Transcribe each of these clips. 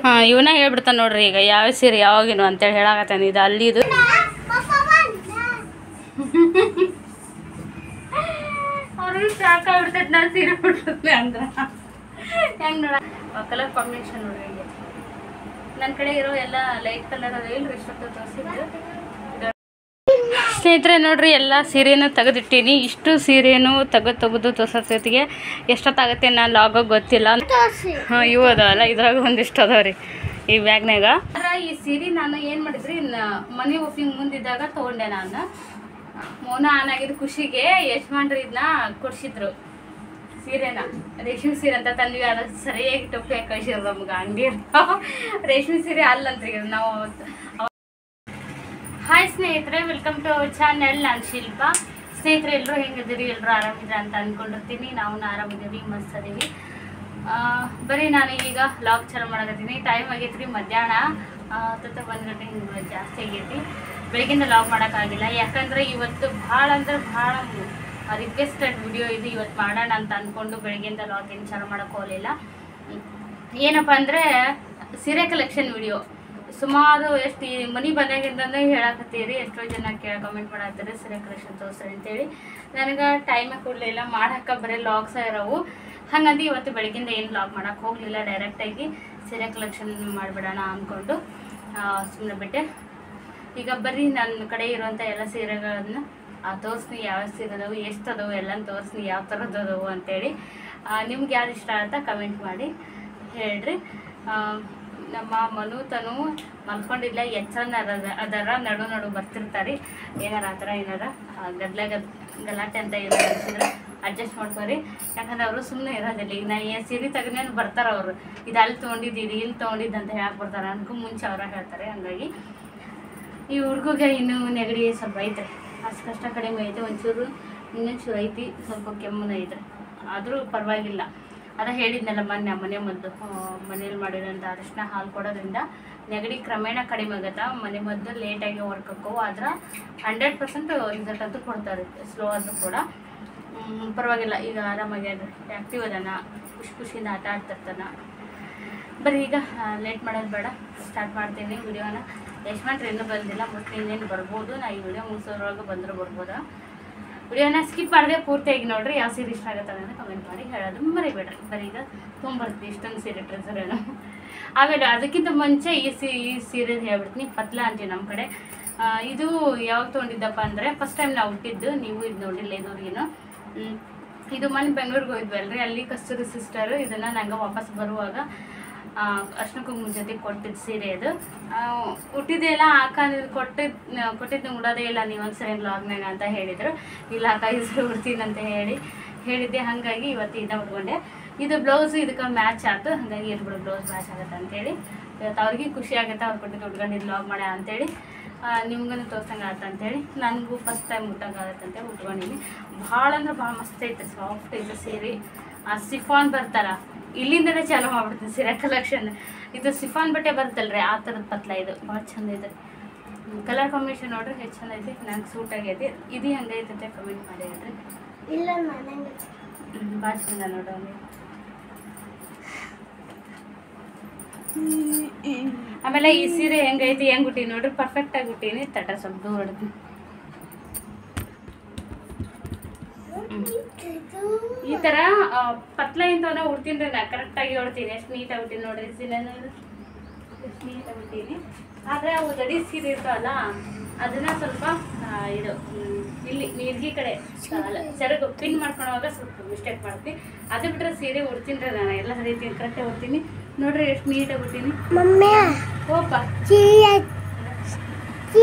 ಹಾಂ ಇವನ್ನ ಹೇಳ್ಬಿಡ್ತಾನೆ ನೋಡ್ರಿ ಈಗ ಯಾವ ಸೀರೆ ಯಾವಾಗಿನ ಅಂತೇಳಿ ಹೇಳಾಕತ್ತಾನೆ. ಇದು ಅಲ್ಲಿದು ಅವ್ರಿಗೆ ಸಾಕಾಗ್ಬಿಡ್ತೈತೆ ನಾನು ಸೀರೆ ಬಿಡ್ತದೆ ಅಂದ್ರೆ ಹೆಂಗೆ ನೋಡ ಕಲರ್ ಕಾಂಬಿನೇಷನ್ ನೋಡ್ರಿ ಹೀಗೆ ನನ್ನ ಕಡೆ ಇರೋ ಎಲ್ಲ ಲೈಟ್ ಕಲರ್ ಅದ ಇಲ್ರಿ ಇಷ್ಟೊತ್ತು ತೋರಿಸಿದ್ದು. ಸ್ನೇಹಿತರೆ ನೋಡ್ರಿ ಎಲ್ಲ ಸೀರೆನೂ ತೆಗೆದಿಟ್ಟೀನಿ. ಇಷ್ಟು ಸೀರೆನೂ ತೆಗೆದು ತೋರ್ಸೋತಿಗೆ ಎಷ್ಟೊತ್ತಾಗುತ್ತೆ ನಾನು ಲಾಗೋಗಿ ಗೊತ್ತಿಲ್ಲ. ಹಾಂ ಇವು ಅದಾವಲ್ಲ ಇದ್ರಾಗ ಒಂದಿಷ್ಟು ಅದಾವ್ರಿ ಈ ಬ್ಯಾಗ್ನಾಗ. ಈ ಸೀರೆ ನಾನು ಏನು ಮಾಡಿದ್ರಿ ಮನೆ ಓಪಿಂಗ್ ಮುಂದಿದ್ದಾಗ ತೊಗೊಂಡೆ ನಾನು. ಮೌನ ಆನಾಗಿದ್ದು ಖುಷಿಗೆ ಯಜಮಾನ್ರು ಇದನ್ನ ಕೊಡ್ಸಿದ್ರು ಸೀರೆನ. ರೇಷ್ಮೆ ಸೀರೆ ಅಂತ ತಂದ್ವಿ, ಅದು ಸರಿಯಾಗಿ ಟೊಪ್ಪೆ ಕಳಿಸಿದ್ರು ನಮ್ಗೆ ಅಂಗಡಿ ರೇಷ್ಮೆ ಸೀರೆ ಅಲ್ಲಂತ್ರಿ ನಾವು. ಹಾಯ್ ಸ್ನೇಹಿತರೆ, ವೆಲ್ಕಮ್ ಟು ಅವರ್ ಚಾನೆಲ್. ನಾನು ಶಿಲ್ಪ. ಸ್ನೇಹಿತರೆ ಎಲ್ಲರೂ ಹೆಂಗಿದ್ದೀರಿ? ಎಲ್ಲರೂ ಆರಾಮಿದ್ರೆ ಅಂತ ಅಂದ್ಕೊಂಡಿರ್ತೀನಿ. ನಾವು ಆರಾಮಿದ್ದೀವಿ, ಮಸ್ತ್ ಅದೀವಿ. ಬರೀ ನಾನು ಈಗ ಲಾಗ್ ಚಾಲು ಮಾಡಕತ್ತೀನಿ. ಟೈಮ್ ಆಗೈತ್ರಿ ಮಧ್ಯಾಹ್ನ 1 ಗಂಟೆ ಹಿಂಗೆ ಜಾಸ್ತಿ ಆಗೈತಿ. ಬೆಳಗ್ಗಿಂದ ಲಾಗ್ ಮಾಡೋಕ್ಕಾಗಿಲ್ಲ, ಯಾಕಂದರೆ ಇವತ್ತು ಭಾಳ ಅಂದ್ರೆ ಭಾಳ ರಿಕ್ವೆಸ್ಟೆಡ್ ವಿಡಿಯೋ ಇದು. ಇವತ್ತು ಮಾಡೋಣ ಅಂತ ಅಂದ್ಕೊಂಡು ಬೆಳಗ್ಗಿಂದ ಲಾಗ್ ಏನು ಚಾಲು ಮಾಡೋಕ್ಕೆ ಹೋಗಲಿಲ್ಲ. ಏನಪ್ಪ ಅಂದರೆ ಸೀರೆ ಕಲೆಕ್ಷನ್ ವಿಡಿಯೋ ಸುಮಾರು ಎಷ್ಟು ಈ ಮನೆ ಬಂದಾಗಿಂತಂದ್ರೆ ಹೇಳಕತ್ತೀರಿ. ಎಷ್ಟೋ ಜನ ಕಮೆಂಟ್ ಮಾಡತ್ತೀರಿ ಸೀರೆ ಕಲೆಕ್ಷನ್ ತೋರಿಸ್ರಿ ಅಂತೇಳಿ. ನನಗೆ ಟೈಮೇ ಕೊಡಲಿಲ್ಲ ಮಾಡೋಕ್ಕೆ, ಬರೀ ಲಾಗ್ಸ ಇರೋವು. ಹಾಗಾಗಿ ಇವತ್ತು ಬೆಳಗ್ಗಿಂದ ಏನು ಲಾಗ್ ಮಾಡೋಕ್ಕೆ ಹೋಗಲಿಲ್ಲ. ಡೈರೆಕ್ಟಾಗಿ ಸೀರೆ ಕಲೆಕ್ಷನ್ ಮಾಡಿಬಿಡೋಣ ಅಂದ್ಕೊಂಡು ಸುಮ್ಮನೆ ಬಿಟ್ಟೆ. ಈಗ ಬರ್ರಿ ನನ್ನ ಕಡೆ ಇರುವಂಥ ಎಲ್ಲ ಸೀರೆಗಳನ್ನು ತೋರಿಸ್ನಿ, ಯಾವ ಸೀರೆ ಅದಾವು, ಎಷ್ಟು ಅದಾವು ಎಲ್ಲ ತೋರಿಸ್ನಿ, ಯಾವ ಥರದ್ದು ಅದಾವು ಅಂತೇಳಿ. ನಿಮ್ಗೆ ಯಾವ್ದು ಇಷ್ಟ ಅಂತ ಕಮೆಂಟ್ ಮಾಡಿ ಹೇಳ್ರಿ. ನಮ್ಮ ಮನುತನು ಮಲ್ಕೊಂಡಿಲ್ಲ, ಎಚ್ಚರನ ಅದರ ನಡು ಬರ್ತಿರ್ತಾರೆ. ಏನಾರ ಆ ಥರ ಏನಾರ ಗಲಾಟೆ ಅಂತ ಏನಾರು ಅನಿಸಿದ್ರೆ ಅಡ್ಜಸ್ಟ್ ಮಾಡ್ಕೊರಿ. ಯಾಕಂದ್ರೆ ಅವರು ಸುಮ್ಮನೆ ಇರೋದಿಲ್ಲ. ಈಗ ನಾನು ಏನು ಸೀರೆ ತೆಗೆದೇನು ಬರ್ತಾರೆ ಅವರು, ಇದು ಅಲ್ಲಿ ತೊಗೊಂಡಿದ್ದೀರಿ ಇಲ್ಲಿ ತೊಗೊಂಡಿದ್ದು ಅಂತ ಹೇಳಕ್ಕೆ ಬರ್ತಾರೆ. ನನಗೂ ಮುಂಚೆ ಅವರ ಹೇಳ್ತಾರೆ. ಹಂಗಾಗಿ ಈ ಹುಡುಗಿಗೆ ಇನ್ನೂ ನೆಗಡಿ ಸ್ವಲ್ಪ ಐತೆ, ಅಷ್ಟು ಕಷ್ಟ ಕಡಿಮೆ ಐತೆ. ಒಂಚೂರು ಇನ್ನೊಂಚೂರು ಐತಿ, ಸ್ವಲ್ಪ ಕೆಮ್ಮುನ ಐತೆ, ಆದರೂ ಪರವಾಗಿಲ್ಲ. ಅದ ಹೇಳಿದ್ನಲ್ಲ ಮೊನ್ನೆ ಮನೆ ಮದ್ದು ಮನೇಲಿ ಮಾಡಿರೋಂಥ ಅರಿಶಿನ ಹಾಲು ಕೊಡೋದ್ರಿಂದ ನೆಗಡಿ ಕ್ರಮೇಣ ಕಡಿಮೆ ಆಗುತ್ತೆ. ಮನೆ ಮದ್ದು ಲೇಟಾಗಿ ವರ್ಕ್ ಹಾಕವು, ಆದ್ರೆ 100% ರಿಸಲ್ಟ್ ಅಂತೂ ಕೊಡ್ತಾರೆ. ಸ್ಲೋ ಆದರೂ ಕೂಡ ಪರವಾಗಿಲ್ಲ. ಈಗ ಆರಾಮಾಗಿ ಆ್ಯಕ್ಟಿವ್ ಅದಾನ, ಖುಷಿಯಿಂದ ಆಟ ಆಡ್ತಿರ್ತಾನೆ. ಬರೀ ಈಗ ಲೇಟ್ ಮಾಡೋದು ಬೇಡ, ಸ್ಟಾರ್ಟ್ ಮಾಡ್ತೀನಿ ವಿಡಿಯೋನ. ಯಜಮಾನ್ರು ಇನ್ನೂ ಬಂದಿಲ್ಲ, ಮೋಸ್ಟ್ಲಿ ಇನ್ನೇನು ಬರ್ಬೋದು. ನಾ ಈ ವಿಡಿಯೋ ಮುಗಿಸೋದ್ರೊಳಗೆ ಬಂದರೂ ಬರ್ಬೋದು. ವಿಡಿಯೋನ ಸ್ಕಿಪ್ ಮಾಡಿದೆ ಪೂರ್ತಿಯಾಗಿ ನೋಡಿರಿ. ಯಾವ ಸೀರೆ ಇಷ್ಟ ಆಗುತ್ತೆ ಅಂತ ಕಮೆಂಟ್ ಮಾಡಿ ಹೇಳೋದು ಮರಿಬೇಡ್ರಿ. ಬರೀ ಈಗ ತೊಗೊಂಬರ್ತೀವಿ ಇಷ್ಟೊಂದು ಸೀರೆ ಟ್ರೆಸರೇನು. ಆಮೇಲೆ ಅದಕ್ಕಿಂತ ಮುಂಚೆ ಈ ಸೀರೆದು ಹೇಳ್ಬಿಡ್ತೀನಿ. ಪತ್ಲ ಅಂತೀವಿ ನಮ್ಮ ಕಡೆ. ಇದು ಯಾವಾಗ ತೊಗೊಂಡಿದ್ದಪ್ಪ ಅಂದರೆ ಫಸ್ಟ್ ಟೈಮ್ ನಾವು ಹುಟ್ಟಿದ್ದು. ನೀವು ಇದು ನೋಡಿಲ್ಲ ಇದುವರೆಗೇನು. ಇದು ಮೊನ್ನೆ ಬೆಂಗಳೂರಿಗೆ ಹೋಗಿದ್ವಲ್ರಿ, ಅಲ್ಲಿ ಕಸ್ತೂರಿ ಸಿಸ್ಟರು ಇದನ್ನು ನಂಗೆ ವಾಪಸ್ ಬರುವಾಗ ಅರ್ಶಿನ ಕುಂಕುಮ ಜೊತೆ ಕೊಟ್ಟಿದ್ದು ಸೀರೆ. ಅದು ಹುಟ್ಟಿದೆ ಎಲ್ಲ ಹಾಕೊಂಡು ಕೊಟ್ಟಿದ್ದು ಉಡೋದೇ ಇಲ್ಲ ನೀವು ಒಂದ್ಸರಿ ಲಾಗ್ನಾಗ ಅಂತ ಹೇಳಿದರು. ಇಲ್ಲ ಅಕ್ಕ ಈ ಸರಿ ಉಡ್ತೀನಿ ಅಂತ ಹೇಳಿದ್ದೆ. ಹಾಗಾಗಿ ಇವತ್ತು ಇದನ್ನ ಉಟ್ಕೊಂಡೆ. ಇದು ಬ್ಲೌಸು ಇದಕ್ಕೆ ಮ್ಯಾಚ್ ಆಯ್ತು. ಹಾಗಾಗಿ ಇರ್ಬಿಡು ಬ್ಲೌಸ್ ಮ್ಯಾಚ್ ಆಗುತ್ತೆ ಅಂತೇಳಿ ಇವತ್ತು ಅವ್ರಿಗೆ ಖುಷಿ ಆಗುತ್ತೆ. ಅವ್ರು ಕೊಟ್ಟಿದ್ದು ಉಟ್ಕೊಂಡಿದ್ದು ಲಾಗ್ ಮಾಡ್ಯ ಅಂತೇಳಿ ನಿಮ್ಗೂ ತೋರ್ಸಂಗೆ ಆಗುತ್ತೆ ಅಂತೇಳಿ. ನನಗೂ ಫಸ್ಟ್ ಟೈಮ್ ಉಟ್ಟಂಗಾಗತ್ತೆ ಅಂತೇಳಿ ಉಟ್ಕೊಂಡಿನಿ. ಭಾಳ ಅಂದ್ರೆ ಭಾಳ ಮಸ್ತ್ ಐತೆ, ಸಾಫ್ಟ್ ಐತೆ ಸೀರೆ. ಸಿಫಾನ್ ಬರ್ತಾರ ಇಲ್ಲಿಂದನೇ ಚಾಲು ಮಾಡ್ಬಿಡ್ತೀನಿ ಸೀರೆ ಕಲೆಕ್ಷನ್. ಇದು ಸಿಫಾನ್ ಬಟ್ಟೆ ಬರುತ್ತಲ್ರಿ, ಆ ಥರದ ಪತ್ಲ. ಇದು ಭಾಳ ಚಂದ ಇದೆ. ಕಲರ್ ಕಾಂಬಿನೇಷನ್ ನೋಡ್ರಿ ಎಷ್ಟು ಚಂದ ಐತಿ, ನಂಗೆ ಸೂಟ್ ಆಗೈತಿ. ಇದು ಹೆಂಗೈತೆ ಅಂತ ಕಮೆಂಟ್ ಮಾಡಿ ಹೇಳ್ರಿ. ಇಲ್ಲ ಭಾಳ ಚಂದ ನೋಡ್ರಿ. ಆಮೇಲೆ ಈ ಸೀರೆ ಹೆಂಗೈತಿ ಹೆಂಗೆ ಹುಟ್ಟೀನಿ ನೋಡ್ರಿ, ಪರ್ಫೆಕ್ಟಾಗಿ ಹುಟ್ಟೀನಿ. ತಟ ಸ್ವಲ್ಪ ದೂರ ಹೊಡ್ತೀನಿ. ಈ ಥರ ಪತ್ಲ ಇಂಥವನ್ನ ಉಡ್ತೀನಿ ರೀ, ನಾ ಕರೆಕ್ಟಾಗಿ ಹೊಡ್ತೀನಿ. ಎಷ್ಟು ನೀಟಾಗಿ ಹುಟ್ಟೀನಿ ನೋಡ್ರಿ ಸೀರೆನ, ಎಷ್ಟು ನೀಟಾಗಿ ಹುಟ್ಟೀನಿ. ಆದರೆ ಅವು ಗಡಿ ಸೀರೆ ಇರ್ತಾವಲ್ಲ ಅದನ್ನು ಸ್ವಲ್ಪ ಇದು ಇಲ್ಲಿ ನೀರ್ಗಿ ಕಡೆ ಸೆರಗು ಪಿನ್ ಮಾಡ್ಕೊಳುವಾಗ ಸ್ವಲ್ಪ ಮಿಸ್ಟೇಕ್ ಮಾಡ್ತೀನಿ. ಅದು ಬಿಟ್ಟರೆ ಸೀರೆ ಉಡ್ತೀನಿ ರೀ ನಾನು, ಎಲ್ಲ ರೀತಿ ಕರೆಕ್ಟಾಗಿ ಉಡ್ತೀನಿ. ನೋಡ್ರಿ ಎಷ್ಟು ನೀಟಾಗಿ ಹುಟ್ಟೀನಿ. ಹೋಪ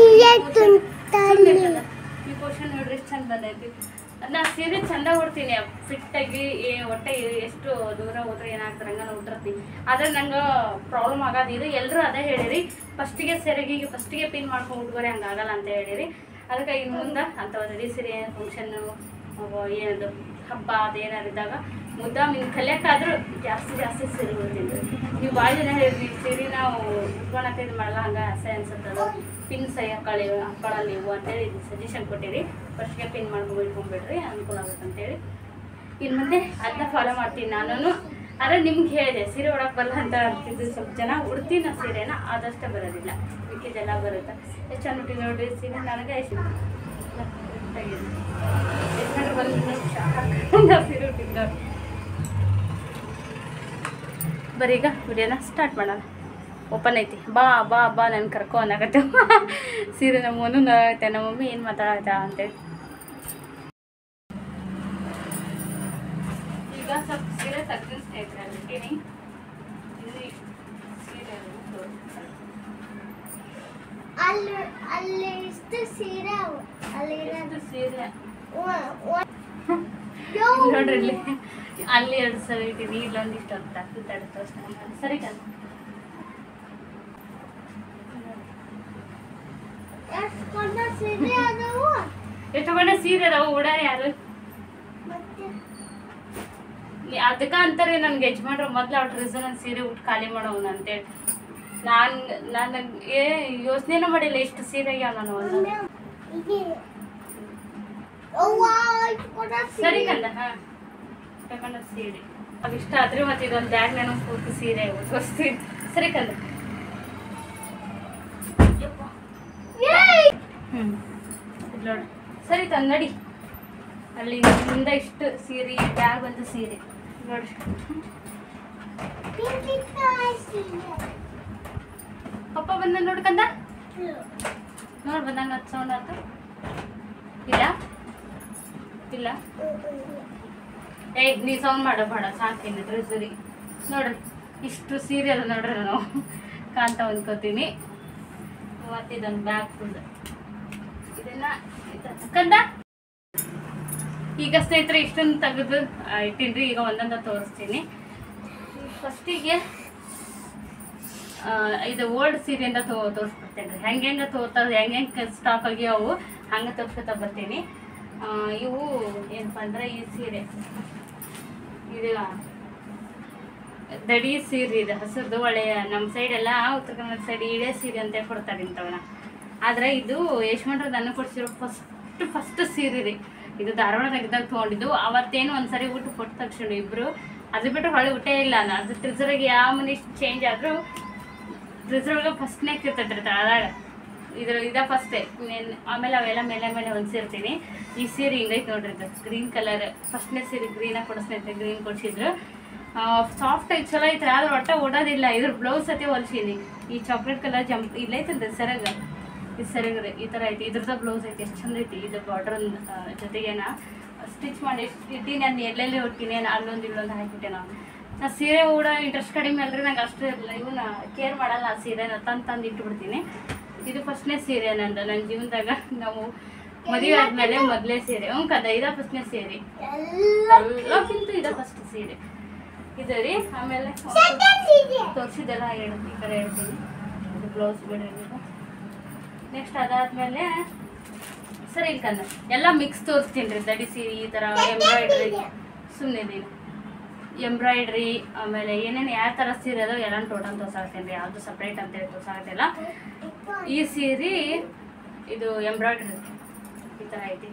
ಈ ಪೋರ್ಷನ್ ನೋಡ್ರಿ ಎಷ್ಟು ಚಂದ ಬಂದೈತಿ. ಅದನ್ನ ಸೀರೆ ಚಂದ ಉಡ್ತೀನಿ, ಫಿಟ್ಟಾಗಿ. ಹೊಟ್ಟೆ ಎಷ್ಟು ದೂರ ಹೋದ್ರೆ ಏನಾಗ್ತಾರೆ ಹಂಗೆ ಉಟ್ಟಿರ್ತೀನಿ. ಆದರೆ ನಂಗೆ ಪ್ರಾಬ್ಲಮ್ ಆಗೋದು ಇದು. ಎಲ್ಲರೂ ಅದೇ ಹೇಳಿರಿ, ಫಸ್ಟಿಗೆ ಸೆರಗಿಗೆ ಫಸ್ಟಿಗೆ ಪಿನ್ ಮಾಡ್ಕೊಂಡು ಉಟ್ಕೋರಿ, ಹಂಗಾಗಲ್ಲ ಅಂತ ಹೇಳಿರಿ. ಅದಕ್ಕೆ ಇನ್ನು ಮುಂದೆ ಅಂಥವು ರೆಡಿ ಸೀರೆ ಫಂಕ್ಷನ್ನು ಏನದು ಹಬ್ಬ ಅದೇನಾರು ಇದ್ದಾಗ ಮುದ್ದಾಮ್ ಇನ್ನು ಕಲಿಯೋಕ್ಕಾದ್ರೂ ಜಾಸ್ತಿ ಸೀರೆ ಉಡ್ತೀನಿ. ನೀವು ಭಾಳ ಜನ ಹೇಳಿದ್ರಿ ಸೀರೆ ನಾವು ಉಟ್ಕೊಳಕ್ಕೆ ಇದು ಮಾಡಲ್ಲ, ಹಂಗೆ ಅಸಹ್ಯ ಅನ್ಸುತ್ತದು, ಪಿನ್ ಹಾಕೊಳ್ಳಲ್ಲ ನೀವು ಅಂತೇಳಿ ಸಜೆಷನ್ ಕೊಟ್ಟಿರಿ. ಫಸ್ಟ್ಗೆ ಪಿನ್ ಮಾಡ್ಕೊಂಡು ಇಟ್ಕೊಂಡ್ಬಿಡ್ರಿ, ಅನುಕೂಲ ಆಗುತ್ತೆ ಅಂತೇಳಿ. ಇನ್ನು ಮುಂದೆ ಅದನ್ನ ಫಾಲೋ ಮಾಡ್ತೀನಿ ನಾನು. ಆದರೆ ನಿಮ್ಗೆ ಹೇಳಿದೆ ಸೀರೆ ಉಡಕ್ಕೆ ಬರಲ್ಲ ಅಂತ ಅಂತಿದ್ದು ಸ್ವಲ್ಪ ಜನ ಉಡ್ತೀನ ಸೀರೆನ ಆದಷ್ಟೇ ಬರೋದಿಲ್ಲ, ಮಿಕ್ಕಿದೆಲ್ಲ ಬರುತ್ತೆ. ಎಷ್ಟು ಚೆಂದ ಉಟ್ಟಿ ನೋಡ್ರಿ ಸೀರೆ. ನನಗೆ ಎಷ್ಟು ಬಂದು ಸೀರೆ ಉಟ್ಟಿದ್ದು. ಬರೀ ಈಗ ವಿಡಿಯೋನ ಸ್ಟಾರ್ಟ್ ಮಾಡೋಣ. ಓಪನ್ ಐತಿ. ಬಾ ಬಾ ಬಾ ನಾನು ಕರ್ಕೊ ಅನ್ನಕತ್ತೆ. ಸೀರೆ ನಮ್ಮ ಮನು ಐತೆ, ನಮ್ಮ ಮಮ್ಮಿ ಏನು ಮಾತಾಡತ್ತ ಅಂತೇಳಿ. ಈಗ ಸ್ವಲ್ಪ ಸೀರೆ ತೆಗೆದಿರ್ತೀನಿ. ಅಲ್ಲಿ ಇಷ್ಟು ಸೀರೆ ಸೀರೆ ನೋಡ್ರಿ ಇಲ್ಲಿ ಅಲ್ಲಿ 2 ಸರಿ ಇಟ್ಟಿನಿ, ಇಲ್ಲೊಂದಿಷ್ಟು ಅಂತ ಸರಿ ಕಣ. ಎಷ್ಟು ಕೊಂಡ ಸೀರೆ ಅದಾವು ಉಡಾರ ಯಾರು ಅದಕ್ಕ ಅಂತಾರೆ ನನ್ಗೆ ಯಜಮಾನ್ರು ಮೊದ್ಲು ಅವ್ರ ರೀಸನ್ ಸೀರೆ ಉಟ್ಟು ಖಾಲಿ ಮಾಡೋನು ಅಂತೇಳಿ. ನನಗೆ ಯೋಚನೆನೂ ಮಾಡಿಲ್ಲ ಎಷ್ಟು ಸೀರೆ ಆಗ್ಯಾವ ನಾನು ಒಂದು. ಸರಿ ಕಂದ. ಹಾಂ ತಗೊಂಡ ಸೀರೆ ಅದು ಇಷ್ಟ ಆದ್ರೆ ಮತ್ತೆ ಇದೊಂದು ಬ್ಯಾಗ್ ನಾನು ಪೂರ್ತಿ ಸೀರೆ ಉಟ್ಕೊಸ್ತೀನಿ. ಸರಿ ಕಂದ. ನೋಡಿ ಸರಿ ತಂದಡಿ ಅಲ್ಲಿ ಹಿಂದ ಇಷ್ಟು ಸೀರೆ, ಬ್ಯಾಗ್ ಒಂದು ಸೀರೆ ನೋಡ್ರಿ. ಪಪ್ಪ ಬಂದ ನೋಡ್ಕಂದ ನೋಡಿ ಬಂದಂಗ ಹತ್ತು ಸೌಂಡ್ ಆಯ್ತು. ಇಲ್ಲ ಇಲ್ಲ ಏಯ್ ನೀ ಸೌಂಡ್ ಮಾಡೋ ಬೇಡ ಸಾಕೇನಿದ್ರೆ ಸರಿ. ನೋಡ್ರಿ ಇಷ್ಟು ಸೀರೆ ಅದ ನೋಡ್ರಿ ನಾವು ಕಾಂತ ಅಂದ್ಕೋತೀನಿ. ಮತ್ತೆ ಇದೊಂದು ಬ್ಯಾಗ್ ಫುಲ್ ಇದನ್ನ ಕಂದ. ಈಗ ಸ್ನೇಹಿತರೆ ಇಷ್ಟೊಂದು ತೆಗೆದು ಇಟ್ಟಿನ್ರಿ. ಈಗ ಒಂದೊಂದು ತೋರಿಸ್ತೀನಿ. ಫಸ್ಟಿಗೆ ಇದು ಓಲ್ಡ್ ಸೀರೆಯಿಂದ ತೋರಿಸ್ಬಿಡ್ತೇನೆ ರೀ. ಹೆಂಗೆ ತೋರ್ತಾರೆ, ಹೆಂಗೆ ಸ್ಟಾಕ್ ಆಗ್ಯಾವು ಹಂಗೆ ತೋರಿಸ್ಕೊತಾ ಬರ್ತೀನಿ. ಇವು ಏನಪ್ಪ ಅಂದ್ರೆ ಈ ಸೀರೆ ಇದು ದಡಿ ಸೀರೆ, ಇದು ಹಸಿರ್ದು ಒಳ್ಳೆಯ ನಮ್ಮ ಸೈಡೆಲ್ಲ ಉತ್ತರ ಕನ್ನಡ ಸೈಡ್ ಇಳೆ ಸೀರೆ ಅಂತ ಕೊಡ್ತಾರೆ ಇಂಥವನ್ನ. ಆದರೆ ಇದು ಯಶವಂತರು ನನಗೆ ಕೊಡ್ಸಿರೋ ಫಸ್ಟ್ ಸೀರೆ ರೀ. ಇದು ಧಾರವಾಡದಾಗ ತೊಗೊಂಡಿದ್ದು. ಅವತ್ತೇನು ಒಂದ್ಸರಿ ಊಟ ಕೊಟ್ಟು ತಕ್ಷಣ ಇಬ್ಬರು ಅದು ಬಿಟ್ಟು ಹೊಳೆ ಊಟ ಇಲ್ಲ. ಅದು ಟ್ರಿಸರ್ಗೆ ಯಾವ ಮನುಷ್ಯ ಚೇಂಜ್ ಆದರೂ ಟ್ರಿಸರ್ಗೆ ಫಸ್ಟ್ನೇ ಇರ್ತೈತೆ ಅದಾಗ ಇದ ಫಸ್ಟೇ. ಆಮೇಲೆ ಅವೆಲ್ಲ ಮೇಲೆ ಹೊಂದಿಸಿರ್ತೀನಿ. ಈ ಸೀರೆ ಹಿಂಗೈತೆ ನೋಡ್ರಿ, ಇದು ಗ್ರೀನ್ ಕಲರ್ ಫಸ್ಟ್ನೇ ಸೀರೆ ಗ್ರೀನಾಗಿ ಕೊಡಿಸ್ನೈತೆ. ಗ್ರೀನ್ ಕೊಡಿಸಿದ್ರು ಸಾಫ್ಟ್ ಆಗಿ ಚಲೋ ಐತ್ರಿ. ಆದ್ರೆ ಒಟ್ಟ ಓಡೋದಿಲ್ಲ. ಇದ್ರ ಬ್ಲೌಸ್ ಸತಿ ಹೊಲ್ಸೀನಿ. ಈ ಚಾಕ್ಲೇಟ್ ಕಲರ್ ಜಂಪ್ ಇಲ್ಲೈತಲ್ರಿ ಸೆರಗ, ಈ ಸೆರಗ್ರಿ ಈ ಥರ ಐತಿ. ಇದ್ರದ್ದು ಬ್ಲೌಸ್ ಐತಿ ಎಷ್ಟು ಚಂದ ಐತಿ. ಇದು ಬಾರ್ಡರ್ ಜೊತೆಗೇನ ಸ್ಟಿಚ್ ಮಾಡಿ ಇಟ್ಟು ನಾನು ಎಲ್ಲೆಲ್ಲಿ ಹೊಟ್ಟಿನಿ ಅಲ್ಲೊಂದು ಇಲ್ಲೊಂದು ಹಾಕಿಬಿಟ್ಟೆ. ನಾ ಸೀರೆ ಕೂಡ ಇಂಟ್ರೆಸ್ಟ್ ಕಡಿಮೆ ಅಲ್ರಿ ನಂಗೆ ಅಷ್ಟೇ ಇರಲಿಲ್ಲ. ಇವನ್ನ ಕೇರ್ ಮಾಡಲ್ಲ ಆ ಸೀರೆನ ತಂದು ಇಟ್ಬಿಡ್ತೀನಿ. ಇದು ಫಸ್ಟ್ನೇ ಸೀರೆ ನಂದು ನನ್ನ ಜೀವನದಾಗ. ನಾವು ಮದುವೆ ಆದ್ಮೇಲೆ ಮೊದಲೇ ಸೀರೆ ಕದ ಇದ ಫಸ್ಟ್ನೇ ಸೀರೆ ಎಲ್ಲಕ್ಕಿಂತ ಇದ ಫಸ್ಟ್ ಸೀರೆ ಇದು ರೀ. ಆಮೇಲೆ ತೋರಿಸಿದೆಲ್ಲ ಈ ಕಡೆ ಹೇಳ್ತೀನಿ. ಇದು ಬ್ಲೌಸ್ ಬಿಡ್ರಿ. ನೆಕ್ಸ್ಟ್ ಅದಾದ್ಮೇಲೆ ಸರಿ ಇಲ್ಕಂದ ಎಲ್ಲ ಮಿಕ್ಸ್ ತೋರಿಸ್ತೀನಿ ರೀ. ದಡಿ ಸೀರೆ ಈ ಥರ ಎಂಬ್ರಾಯ್ಡ್ರಿ ಸುಮ್ಮನೆ ಎಂಬ್ರಾಯ್ಡ್ರಿ ಆಮೇಲೆ ಏನೇನು ಯಾವ ಥರ ಸೀರೆ ಅದಾವ ಎಲ್ಲ ಟೋಟಲ್ ತೋರ್ಸಾಕತ್ತೀನಿ ರೀ. ಯಾವುದು ಸಪ್ರೇಟ್ ಅಂತೇಳಿ ತೋರ್ಸಾಕತ್ತಿಲ್ಲ. ಈ ಸೀರೆ ಇದು ಎಂಬ್ರಾಯ್ಡ್ರಿ ಈ ಥರ ಐತಿ.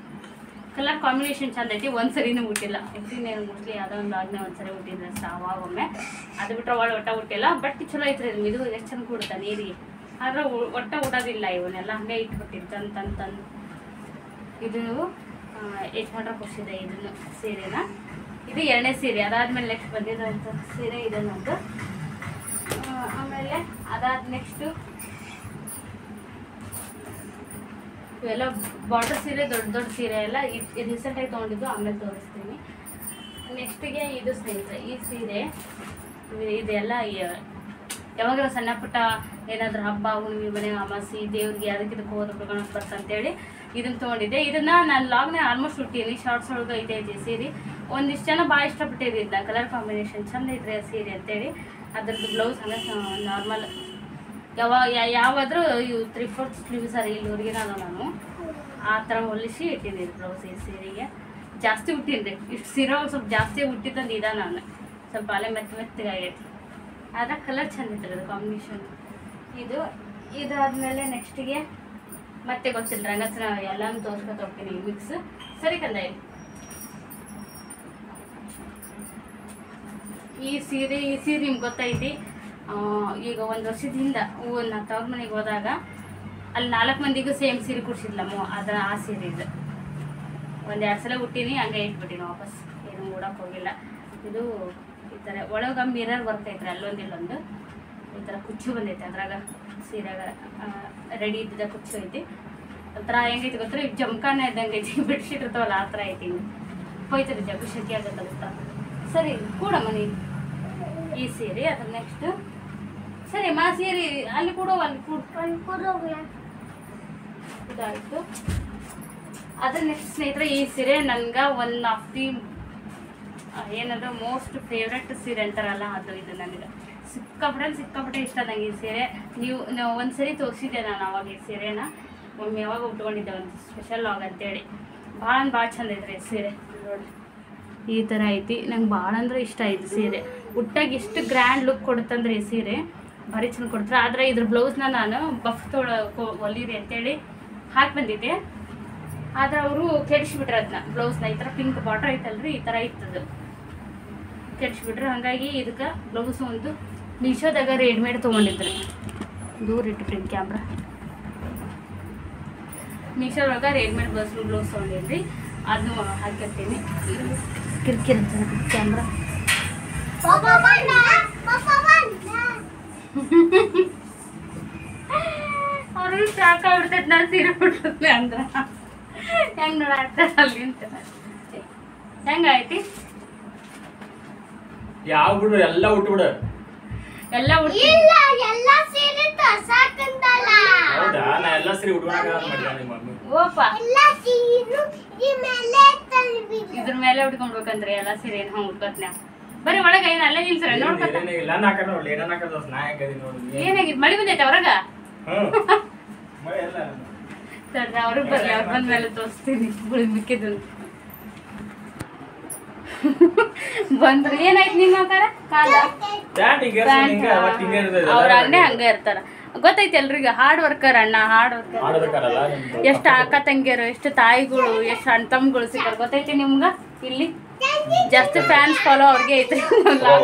ಕಲರ್ ಕಾಂಬಿನೇಷನ್ ಚಂದ ಐತಿ. ಒಂದು ಸರಿನೂ ಹುಟ್ಟಿಲ್ಲ. ಇನ್ನೇನು ಮೋಸ್ಟ್ಲಿ ಯಾವುದೋ ಒಂದು ಆದ್ಮೇಲೆ ಒಂದು ಸರಿ ಹುಟ್ಟಿದ್ರೆ ಅವಾಗೊಮ್ಮೆ. ಅದು ಬಿಟ್ಟರೆ ಒಟ್ಟ ಹುಟ್ಟಿಲ್ಲ. ಬಟ್ ಚಲೋ ಐತ್ರಿ. ಇದು ಎಷ್ಟು ಚಂದ ಕೊಡುತ್ತೆ ನೀರಿಗೆ. ಆದ್ರೆ ಒಟ್ಟ ಉಡೋದಿಲ್ಲ. ಇವನ್ನೆಲ್ಲ ಹಂಗೆ ಇಟ್ಬಿಟ್ಟಿದ್ದು ತಂದು ಇದು ಯಜಮಾನ್ರ ಕೊಡ್ಸಿದೆ ಇದನ್ನು ಸೀರೆನ. ಇದು 2ನೇ ಸೀರೆ. ಅದಾದ್ಮೇಲೆ ನೆಕ್ಸ್ಟ್ ಬಂದಿರೋಂಥ ಸೀರೆ ಇದನ್ನೊಂದು. ಆಮೇಲೆ ಅದಾದ ನೆಕ್ಸ್ಟು ಇವೆಲ್ಲ ಬಾರ್ಡರ್ ಸೀರೆ, ದೊಡ್ಡ ಸೀರೆ ಎಲ್ಲ ಇದು ರೀಸೆಂಟಾಗಿ ತೊಗೊಂಡಿದ್ದು. ಆಮೇಲೆ ತೋರಿಸ್ತೀನಿ. ನೆಕ್ಸ್ಟಿಗೆ ಇದು ಸ್ನೇಹಿತರೆ ಈ ಸೀರೆ ಇದೆಲ್ಲ ಯಾವಾಗ ಸಣ್ಣ ಪುಟ್ಟ ಏನಾದರೂ ಹಬ್ಬ ಹುಣ್ಣಿಮೆ ಮನೆ ಅಮಾಸಿ ದೇವ್ರಿಗೆ ಅದಕ್ಕೆ ಹೋದ್ರೆ ಗಣಪ ಬರ್ತಂತೇಳಿ ಇದನ್ನು ತೊಗೊಂಡಿದ್ದೆ. ಇದನ್ನು ನಾನು ಲಾಗ್ನ ಆಲ್ಮೋಸ್ಟ್ ಹುಟ್ಟೀನಿ. ಶಾರ್ಟ್ಸ್ ಒಳಗೆ ಐತೈತಿ ಸೀರೆ. ಒಂದಿಷ್ಟು ಜನ ಭಾಳ ಇಷ್ಟಪಟ್ಟಿದ್ದು ಇದನ್ನ. ಕಲರ್ ಕಾಂಬಿನೇಷನ್ ಚಂದ ಐತ್ರಿ ಆ ಸೀರೆ ಅಂತೇಳಿ. ಅದ್ರದ್ದು ಬ್ಲೌಸ್ ಹಂಗೆ ನಾರ್ಮಲ್ ಯಾವಾದರೂ ಇವು 3/4 ಸ್ಲೀವ್ಸ್ ಅರಿ ಇಲ್ಲಿವರೆಗೆ ನಾನು ಆ ಥರ ಹೊಲಿಸಿ ಇಟ್ಟಿದ್ದೀನಿ ಬ್ಲೌಸ್ ಈ ಸೀರೆಗೆ. ಜಾಸ್ತಿ ಹುಟ್ಟೀನಿ ರೀ. ಇಷ್ಟು ಸೀರೆ ಸ್ವಲ್ಪ ಜಾಸ್ತಿ ಹುಟ್ಟಿದ್ದಂದು ಇದ ನಾನು ಸ್ವಲ್ಪ ಅಲೆ ಮೆತ್ತಗಾಗೈತಿ. ಆದರೆ ಕಲರ್ ಚಂದ ಇತ್ತು ಅದು ಕಾಂಬಿನೇಷನ್. ಇದಾದಮೇಲೆ ನೆಕ್ಸ್ಟಿಗೆ ಮತ್ತೆ ಗೊತ್ತಿಲ್ಲ ರಂಗಸ್ನ ಎಲ್ಲನೂ ತೋರ್ಸ್ಕೊತ ಹೋಗ್ತೀನಿ ಮಿಕ್ಸ್. ಸರಿ ಕಂದ. ಈ ಸೀರೆ ನಿಮ್ಗೆ ಗೊತ್ತೈತಿ. ಈಗ ಒಂದು ವರ್ಷದಿಂದ ನಾ ತವ್ರ ಮನೆಗೆ ಹೋದಾಗ ಅಲ್ಲಿ 4 ಮಂದಿಗೂ ಸೇಮ್ ಸೀರೆ ಕೊಡ್ಸಿದ್ಲಮ್ಮ. ಆ ಸೀರೆ ಇದು ಒಂದು 2 ಸಲ ಹುಟ್ಟಿನಿ, ಹಂಗೆ ಇಟ್ಬಿಟ್ಟಿನಿ ವಾಪಸ್, ಏನು ಉಡಕ್ಕೆ ಹೋಗಿಲ್ಲ. ಇದು ಈ ಥರ ಒಳಗೆ ಮಿರರ್ ವರ್ಕ್ ಐತ್ರಿ, ಅಲ್ಲೊಂದಿಲ್ಲೊಂದು ಈ ಥರ ಕುಚ್ಚು ಬಂದೈತೆ. ಅದ್ರಾಗ ಸೀರೆಗ ರೆಡಿ ಇದ್ದಿದ್ದ ಕುಚ್ಚು ಐತಿ. ಒಂಥರ ಹೆಂಗೈತಿ ಗೊತ್ತರ, ಈಗ ಜಮ್ಕಾನ ಇದ್ದಂಗೆ ಐತಿ, ಬೆಡ್ಶೀಟ್ ಇರ್ತಾವಲ್ಲ ಆ ಥರ ಐತಿ. ಹೋಯ್ತದೆ ಜಗ್ಗು ಶೆಕೆ ಆಗುತ್ತೆ ಗೊತ್ತ. ಸರಿ ಕೂಡ ಮನೆ ಈ ಸೀರೆ. ಅದ್ರ ನೆಕ್ಸ್ಟ್ ಸರಿ ಮಾ ಸೀರೆ ಅಲ್ಲಿ ಕೂಡ ಇದಾಯಿತು. ಅದ್ರ ನೆಕ್ಸ್ಟ್ ಸ್ನೇಹಿತರೆ ಈ ಸೀರೆ ನನ್ಗೆ ಒನ್ ಆಫ್ ದಿ ಏನದು ಮೋಸ್ಟ್ ಫೇವ್ರೆಟ್ ಸೀರೆ ಅಂತಾರಲ್ಲ ಅದು. ಇದು ನನಗೆ ಸಿಕ್ಕಾಪಟ್ಟೆ ಇಷ್ಟ ನಂಗೆ ಈ ಸೀರೆ. ನಾವು ಒಂದ್ಸರಿ ತೋರಿಸಿದ್ದೆ ನಾನು ಅವಾಗ ಈ ಸೀರೆನ, ಒಮ್ಮೆ ಯಾವಾಗ ಉಟ್ಕೊಂಡಿದ್ದೆ ಒಂದು ಸ್ಪೆಷಲ್ ಲಾಗ್ ಅಂತೇಳಿ. ಭಾಳ ಚಂದ ಐತ್ರಿ ಈ ಸೀರೆ. ನೋಡಿ ಈ ಥರ ಐತಿ, ನಂಗೆ ಭಾಳ ಅಂದ್ರೆ ಇಷ್ಟ ಆಯ್ತು ಸೀರೆ. ಉಟ್ಟಾಗ ಎಷ್ಟು ಗ್ರ್ಯಾಂಡ್ ಲುಕ್ ಕೊಡುತ್ತಂದ್ರೆ ಈ ಸೀರೆ ಭಾರಿ ಚಂದ ಕೊಡ್ತಾರೆ. ಆದರೆ ಇದ್ರ ಬ್ಲೌಸ್ನ ನಾನು ಬಫ್ ಹೊಲಿರಿ ಅಂತೇಳಿ ಹಾಕಿ ಬಂದಿದ್ದೆ. ಆದರೆ ಅವರು ಕೆಡಿಸ್ಬಿಟ್ರೆ ಅದನ್ನ ಬ್ಲೌಸ್ನ. ಈ ಥರ ಪಿಂಕ್ ಬಾರ್ಡರ್ ಐತಲ್ರಿ, ಈ ಥರ ಇತ್ತದು, ಕೆಡಿಸ್ಬಿಟ್ರೆ. ಹಾಗಾಗಿ ಇದಕ್ಕೆ ಬ್ಲೌಸ್ ಒಂದು ಮೀಶೋದಾಗ ರೆಡಿಮೇಡ್ ತೊಗೊಂಡಿದ್ರಿ. ದೂರ ಇಟ್ಟು ಕ್ಯಾಮ್ರಾ. ಮೀಶೋದಾಗ ರೆಡಿಮೇಡ್ ಬ್ಲೌಸ್ ತೊಗೊಂಡಿದ್ರಿ, ಅದನ್ನು ಹಾಕಿರ್ತೀನಿ. ಕಿರ್ಕಿರ್ ಕ್ಯಾಮ್ರಾ. ಅವ್ರಿಗೆ ಸಾಕಾಗ್ಬಿಡ್ತೈತೆ ನಾನು ಸೀರೆ ಬಿಡ್ತದೆ ಅಂದ್ರೆ. ಹೆಂಗೆ ನೋಡಾಡ್ತಾರೆ ಅಲ್ಲಿ ಅಂತ. ಹೆಂಗಾಯ್ತಿ? ಯಾವ ಬಿಡು ಎಲ್ಲ ಉಟ್ಬಿಡು. ಎಲ್ಲ ಹೌದಾ? ನಾ ಎಲ್ಲ ಸೀರೆ ಉಟ್ಕೊಳಕ ಮಾಡಿದ ನಿಮ್ಮ ಮಮ್ಮಿ. ಓಪ ಇದ್ರ ಮೇಲೆ ಉಟ್ಕೊಂಡ್ಬೇಕಂದ್ರೆ ಎಲ್ಲ ಸೀರೆ ಏನು ಹಂಗೆ ಉಟ್ಕೋತ್ನ. ಬರೀ ಒಳಗೆ ಏನು ಅಲ್ಲೇ ನಿಲ್ಸ್ರ ನೋಡ್ಕೊತ. ಇಲ್ಲ ನಾಕನ ನೋಡಿ ಏನ ನಾಕದ ನಾ ಹೆಂಗದಿ ನೋಡಿ. ಏನಾಗಿತ್ತು? ಮಳಿ ಬಂದೈತೆ ಹೊರಗ? ಮಳೆ ಎಲ್ಲ ಸರಿ ಅವ್ರಿಗೆ ಬರ್ಲಿ, ಅವ್ರು ಬಂದ ಮೇಲೆ ತೋರಿಸ್ತೀನಿ ಮಿಕ್ಕಿದ್ದು. ಬಂದ್ರು ಏನಾಯ್ತು ನಿಮ್ಮ ಕಾಲ? ಅವ್ರ ಅಣ್ಣೆ ಹಂಗೆ ಇರ್ತಾರ, ಗೊತ್ತೈತಿ ಎಲ್ರಿಗ. ಹಾರ್ಡ್ ವರ್ಕರ್ ಅಣ್ಣ, ಹಾರ್ಡ್ ವರ್ಕರ್. ಎಷ್ಟು ಅಕ್ಕ ತಂಗಿಯರು, ಎಷ್ಟು ತಾಯಿಗಳು, ಎಷ್ಟು ಅಣ್ಣ ತಮ್ಮಗಳು ಸಿಕ್ಕಾರ ಗೊತ್ತೈತಿ ನಿಮ್ಗ. ಇಲ್ಲಿ ಜಾಸ್ತಿ ಫ್ಯಾನ್ಸ್ ಫಾಲೋ ಅವ್ರಿಗೆ ಐತ್ರಿ.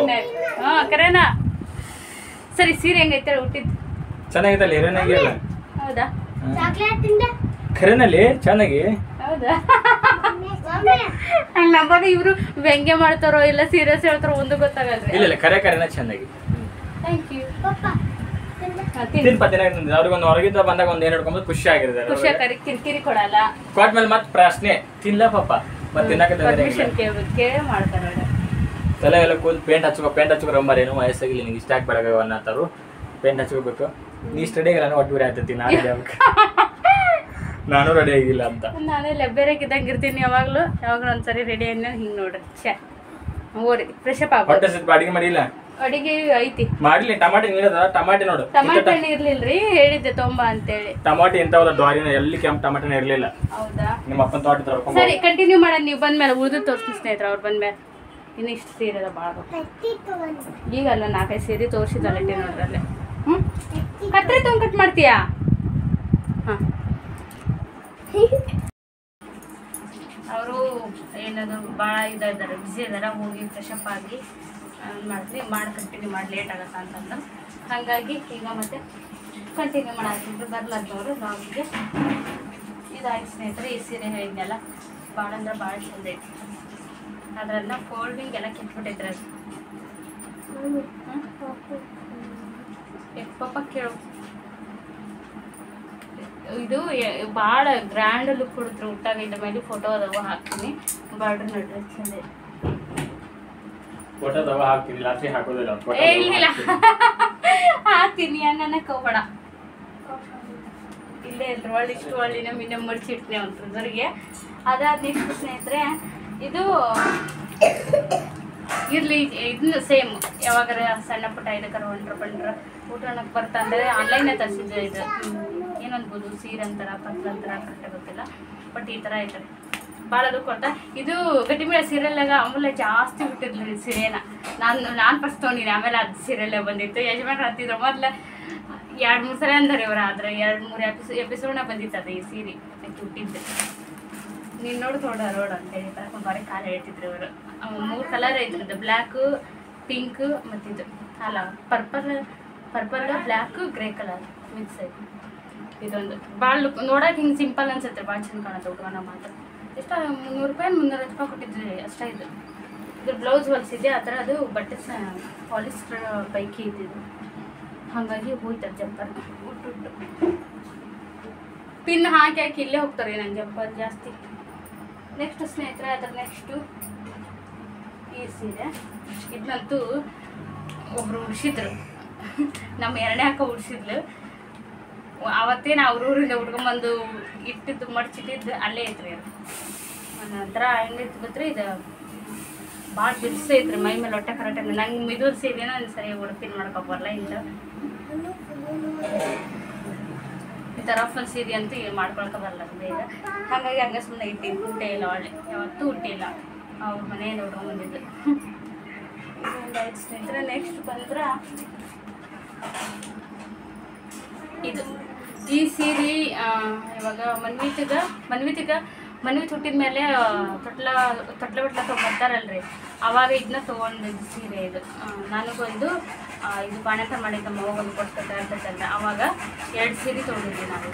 ಹಾ ಕರೇನಾ? ಸರಿ ಸೀರೆ ಹೆಂಗೈತೆ ಹುಟ್ಟಿದ್ದು? ಚೆನ್ನಾಗಿತ್ತಲ್ಲ ಹಿರೇನಾಗಿ ಅಲ್ಲ? ಹೌದಾ? ಖರೇನಲ್ಲಿ ಚೆನ್ನಾಗಿ. ಹೌದಾ? ಹಂಗ ನಂಬಾಗ ಇವ್ರು ವ್ಯಂಗ್ಯ ಮಾಡ್ತಾರೋ ಇಲ್ಲ ಸೀರಿಯಸ್ ಹೇಳ್ತಾರೋ ಒಂದು ಗೊತ್ತಾಗಲ್ರಿ. ಇಲ್ಲ ಕರೆನ ಚೆನ್ನಾಗಿ. Thank you. ಅವ್ರಿಗೊಂದು ಹೊರಗಿಂದ ಬಂದಾಗ ಒಂದ್ ಏನ್ ಹಿಡ್ಕೊಂಡ್ ಖುಷಿ ಆಗಿರ್ತಾರೆ. ಖುಷಿಯಾಗಿ ಕಿರಿಕಿರಿ ಕೊಡಲ್ಲ. ಕೊಟ್ಮೇಲೆ ಮತ್ತೆ ಪ್ರಶ್ನೆ ತಿನ್ಲ ಪಾಪ ಮತ್ತೆ ಕೇಳಿ ಮಾಡ್ತಾರ. ತಲೆ ಎಲ್ಲ ಕೂಲ್ ಪೇಂಟ್ ಹಚ್ಕೊ ರಂಬಾರೇನು ವಯಸ್ಸಾಗಿ ನಿಂಗೆ ಇಷ್ಟ ಆಗ್ಬೇಡ ಅನ್ನತ್ತಾರು. ಪೇಂಟ್ ಹಚ್ಕೋಬೇಕು. ನೀ ಸ್ಟಡಿ ಆಗಿಲ್ಲ ಒಟ್ಟು ಆಯ್ತತಿ. ನಾನು ರೆಡಿ ಆಗಿಲ್ಲ ಅಂತ. ನಾನೇ ಲೆಬ್ಬೆರಾಗಿದ್ದಂಗೆ ಇರ್ತೀನಿ ಯಾವಾಗ್ಲೂ ಒಂದ್ಸರಿ ರೆಡಿ ಆದ್ಮೇಲೆ ಹಿಂಗ್ ನೋಡ್ರಿ. ಓರಿ ಫ್ರೆಶ್ ಅಪ್ ಅಡಿಗೆ ಮಾಡಿಲ್ಲ? ಅಡಿಗೆ ಐತಿ ಮಾಡಿಲ್ಲ. ಟಮಾಟಿ ನೀಡದ ಟಮಾಟಿ ನೋಡು. ಟಮಾಟಿ ಹಣ್ಣು ಇರ್ಲಿಲ್ರಿ, ಹೇಳಿದ್ದೆ ತೊಂಬಾ ಅಂತೇಳಿ. ಟಮಾಟಿ ಎಂತವಲ್ಲ ಡ್ವಾರಿನ ಎಲ್ಲಿ ಕೆಂಪ್ ಟಮಾಟಿನ ಇರ್ಲಿಲ್ಲ. ಹೌದಾ? ನಿಮ್ಮ ಅಪ್ಪನ ತೋಟ. ಸರಿ ಕಂಟಿನ್ಯೂ ಮಾಡೋಣ. ನೀವು ಬಂದ್ಮೇಲೆ ಉಳಿದು ತೋರಿಸ್ತೀನಿ ಸ್ನೇಹಿತರೆ. ಅವ್ರು ಬಂದ್ಮೇಲೆ ಇನ್ನು ಇಷ್ಟು ಸೀರೆ ಭಾಳ ಈಗಲ್ಲ 4-5 ಸೀರೆ ತೋರಿಸಿದಲ್ಲ ನೋಡ್ರಲ್ಲೇ. ಕತ್ರಿ ತೊಗೊಂಡು ಕಟ್ ಮಾಡ್ತೀಯಾ? ಹಾಂ ಅವರು ಏನದು ಭಾಳ ಇದ್ದಾರೆ, ಬಿಸಿ ಇದ್ದಾರೆ. ಹೋಗಿ ಫ್ರೆಶ್ ಅಪ್ ಆಗಿ ಕಂಟಿನ್ಯೂ ಮಾಡಿ ಲೇಟ್ ಆಗತ್ತ ಅಂತಂದ್ರೆ ಹಾಗಾಗಿ ಈಗ ಮತ್ತೆ ಕಂಟಿನ್ಯೂ ಮಾಡಾಕಿದ್ರು ಬರ್ಲಾರ್ದವರು ನಾವಿಗೆ ಇದಾಗಿ ಸ್ನೇಹಿತರೆ. ಈ ಸೀರೆ ಹೇಳಿದ್ನೆಲ್ಲ ಭಾಳ ಅಂದ್ರೆ ಭಾಳ ಚಂದ ಐತಿ. ಅದರನ್ನ ಫೋಲ್ಡಿಂಗ್ ಎಲ್ಲ ಕಿತ್ಬಿಟ್ಟೈತ್ರಿ ಅದು. ಪಾಪ ಕೇಳು, ಇದು ಭಾಳ ಗ್ರ್ಯಾಂಡ್ ಲುಕ್ ಕೊಡ್ತಾರೆ ಊಟಾಗ. ಇದ್ರ ಮೇಲೆ ಫೋಟೋ ಅದಾವ ಹಾಕ್ತೀನಿ. ಬಾರ್ಡರ್ ನೋಡ್ರಿ ಚಂದ ಇಲ್ಲ ಹಾಕ್ತೀನಿ. ಹಂಗನ್ನಕ್ಕೆ ಹೋಗ್ಬೇಡ. ಇಲ್ಲೇ ಇಲ್ರಿ ಒಳ್ಳೆ ಇಷ್ಟು ಒಳ್ಳಿನ ಮಿನ್ನ ಮಡ್ಚಿಡ್ತೀನಿ ಅವ್ರಿಗೆ. ಅದಾದ ನೆಕ್ಸ್ಟ್ ಸ್ನೇಹಿತರೆ ಇದು ಇರಲಿ, ಇದನ್ನು ಸೇಮ್ ಯಾವಾಗಾರ ಸಣ್ಣ ಪುಟ್ಟ ಇದಕ್ಕಾರ ಹೊಂಡ್ರ ಊಟ ಅನ್ನಕ್ಕೆ ಬರ್ತಂದರೆ ಆನ್ಲೈನೇ ತರಿಸಿದ್ದೆ. ಇದು ಏನನ್ಬೋದು ಸೀರೆ ಅಂತಾರ ಪತ್ರ ಅಂತಾರ ಕರೆಕ್ಟಾಗಿ ಗೊತ್ತಿಲ್ಲ, ಬಟ್ ಈ ಥರ ಐತಾರೆ. ಭಾಳ ಅದು ಕೊಡ್ತಾ. ಇದು ಗಟ್ಟಿಮೇಳ ಸೀರಿಯಲ್ಲಾಗ ಆಮೇಲೆ ಜಾಸ್ತಿ ಬಿಟ್ಟಿರ್ಲಿ ಸೀರೆನ. ನಾನು ಫಸ್ಟ್ ತೊಗೊಂಡಿನಿ, ಆಮೇಲೆ ಅದು ಸೀರಿಯಲ್ಲೇ ಬಂದಿತ್ತು. ಯಜಮಾನ್ರು ಅಂತಿದ್ರು ಮೊದಲು 2-3 ಸಲ ಅಂತಾರೆ ಇವರು. ಆದರೆ 2-3 ಎಪಿಸೋಡ್ನ ಬಂದಿತ್ತು ಅದು ಈ ಸೀರೆ ಹುಟ್ಟಿದ್ದು. ನೀನು ನೋಡು ರೋಡ್ ಅಂತ ಹೇಳಿ ಬರೀ ಕಾಲು ಹೇಳ್ತಿದ್ರು ಇವರು. 3 ಕಲರ್ ಐತ್ರಿದ್ದು, ಬ್ಲ್ಯಾಕು ಪಿಂಕ್ ಮತ್ತಿದು ಅಲ್ಲ purple black grey colour mix ಐತಿ. ಇದೊಂದು ಭಾಳ ಲುಕ್ ನೋಡೋಕೆ ಹಿಂಗೆ ಸಿಂಪಲ್ ಅನ್ಸುತ್ತೆ, ಭಾಳ ಚಂದ ಕಾಣುತ್ತೆ. ಉಟ್ಕೊಂಡ ಮಾತ್ರ ಎಷ್ಟು 300 ರೂಪಾಯಿ 350 ರೂಪಾಯಿ ಕೊಟ್ಟಿದ್ರಿ ಅಷ್ಟೇ. ಇದ್ರ ಬ್ಲೌಸ್ ಹೊಲಿಸಿದ್ದೆ ಆ ಥರ, ಅದು ಬಟ್ಟೆ ಪಾಲಿಸ್ಟರ್ ಪೈಕಿ ಇದ್ದಿದ್ದು, ಹಾಗಾಗಿ ಹೋಯ್ತದೆ ಜಂಪರ್. ಉಟ್ಟು ಪಿನ್ ಹಾಕಿ ಇಲ್ಲೇ ಹೋಗ್ತಾರೆ ನನ್ನ ಜಂಪರ್ ಜಾಸ್ತಿ. ನೆಕ್ಸ್ಟ್ ಸ್ನೇಹಿತರೆ, ಅದರ ನೆಕ್ಸ್ಟು ಈ ಸೀರೆ. ಇದನ್ನಂತೂ ಒಬ್ರು ಉಡ್ಸಿದ್ರು, ನಮ್ಮ ಎರಡನೇ ಅಕ್ಕ ಉಡ್ಸಿದ್ಲು. ಅವತ್ತೇ ನಾವು ಊರಿಂದ ಉಟ್ಕೊಂಬಂದು ಇಟ್ಟಿದ್ದು ಮಡ್ಚಿಟ್ಟಿದ್ದು ಅಲ್ಲೇ ಐತ್ರಿ. ಅದು ನಂತರ ಹೆಂಗೈತಿ ಗೊತ್ತ್ರಿ, ಇದು ಭಾಳ ಬಿರ್ಸ ಐತ್ರಿ ಮೈ ಮೇಲೆ ಹೊಟ್ಟೆ ಕರೆಕ್ಟಾಗಿ. ನಂಗೆ ಮಿದುಲ್ ಸೀರೆನ ಸರಿ ಉಡುಪಿನ ಮಾಡ್ಕೊಕ್ ಬರಲ್ಲ. ಈ ಥರ ರಫಲ್ ಸೀರೆ ಅಂತೂ ಮಾಡ್ಕೊಳಕ್ಕೆ ಬರಲ್ಲ ಬೇಗ, ಹಾಗಾಗಿ ಹಂಗೆ ಸುಮ್ಮನೆ ಇಟ್ಟಿದ್ದು. ಊಟ ಇಲ್ಲ ಒಳ್ಳೆ, ಯಾವತ್ತೂ ಊಟಿಲ್ಲ, ಅವ್ರ ಮನೆಯಿಂದ ಉಟ್ಕೊಂಡ್ಬಂದಿದ್ದು. ಇದೊಂದು ಆಯ್ತು ಸ್ನೇಹಿತರೆ. ನೆಕ್ಸ್ಟ್ ಬಂದ್ರೆ ಇದು ಈ ಸೀರೆ ಇವಾಗ ಮನ್ವಿತ್ ಹುಟ್ಟಿದ ಮೇಲೆ ತೊಟ್ಲ ತೊಗೊಂಬರ್ತಾರಲ್ರಿ, ಅವಾಗ ಇದನ್ನ ತೊಗೊಂಡಿದ್ದು ಸೀರೆ. ಇದು ನನಗೊಂದು ಇದು ಬಾಣಂತ ಮಾಡಿದ್ದ ಮಗೊಂದು ಕೊಡ್ತಕ್ಕಂಥದ್ದಲ್ಲ. ಅವಾಗ 2 ಸೀರೆ ತೊಗೊಂಡಿದ್ವಿ ನಾವು.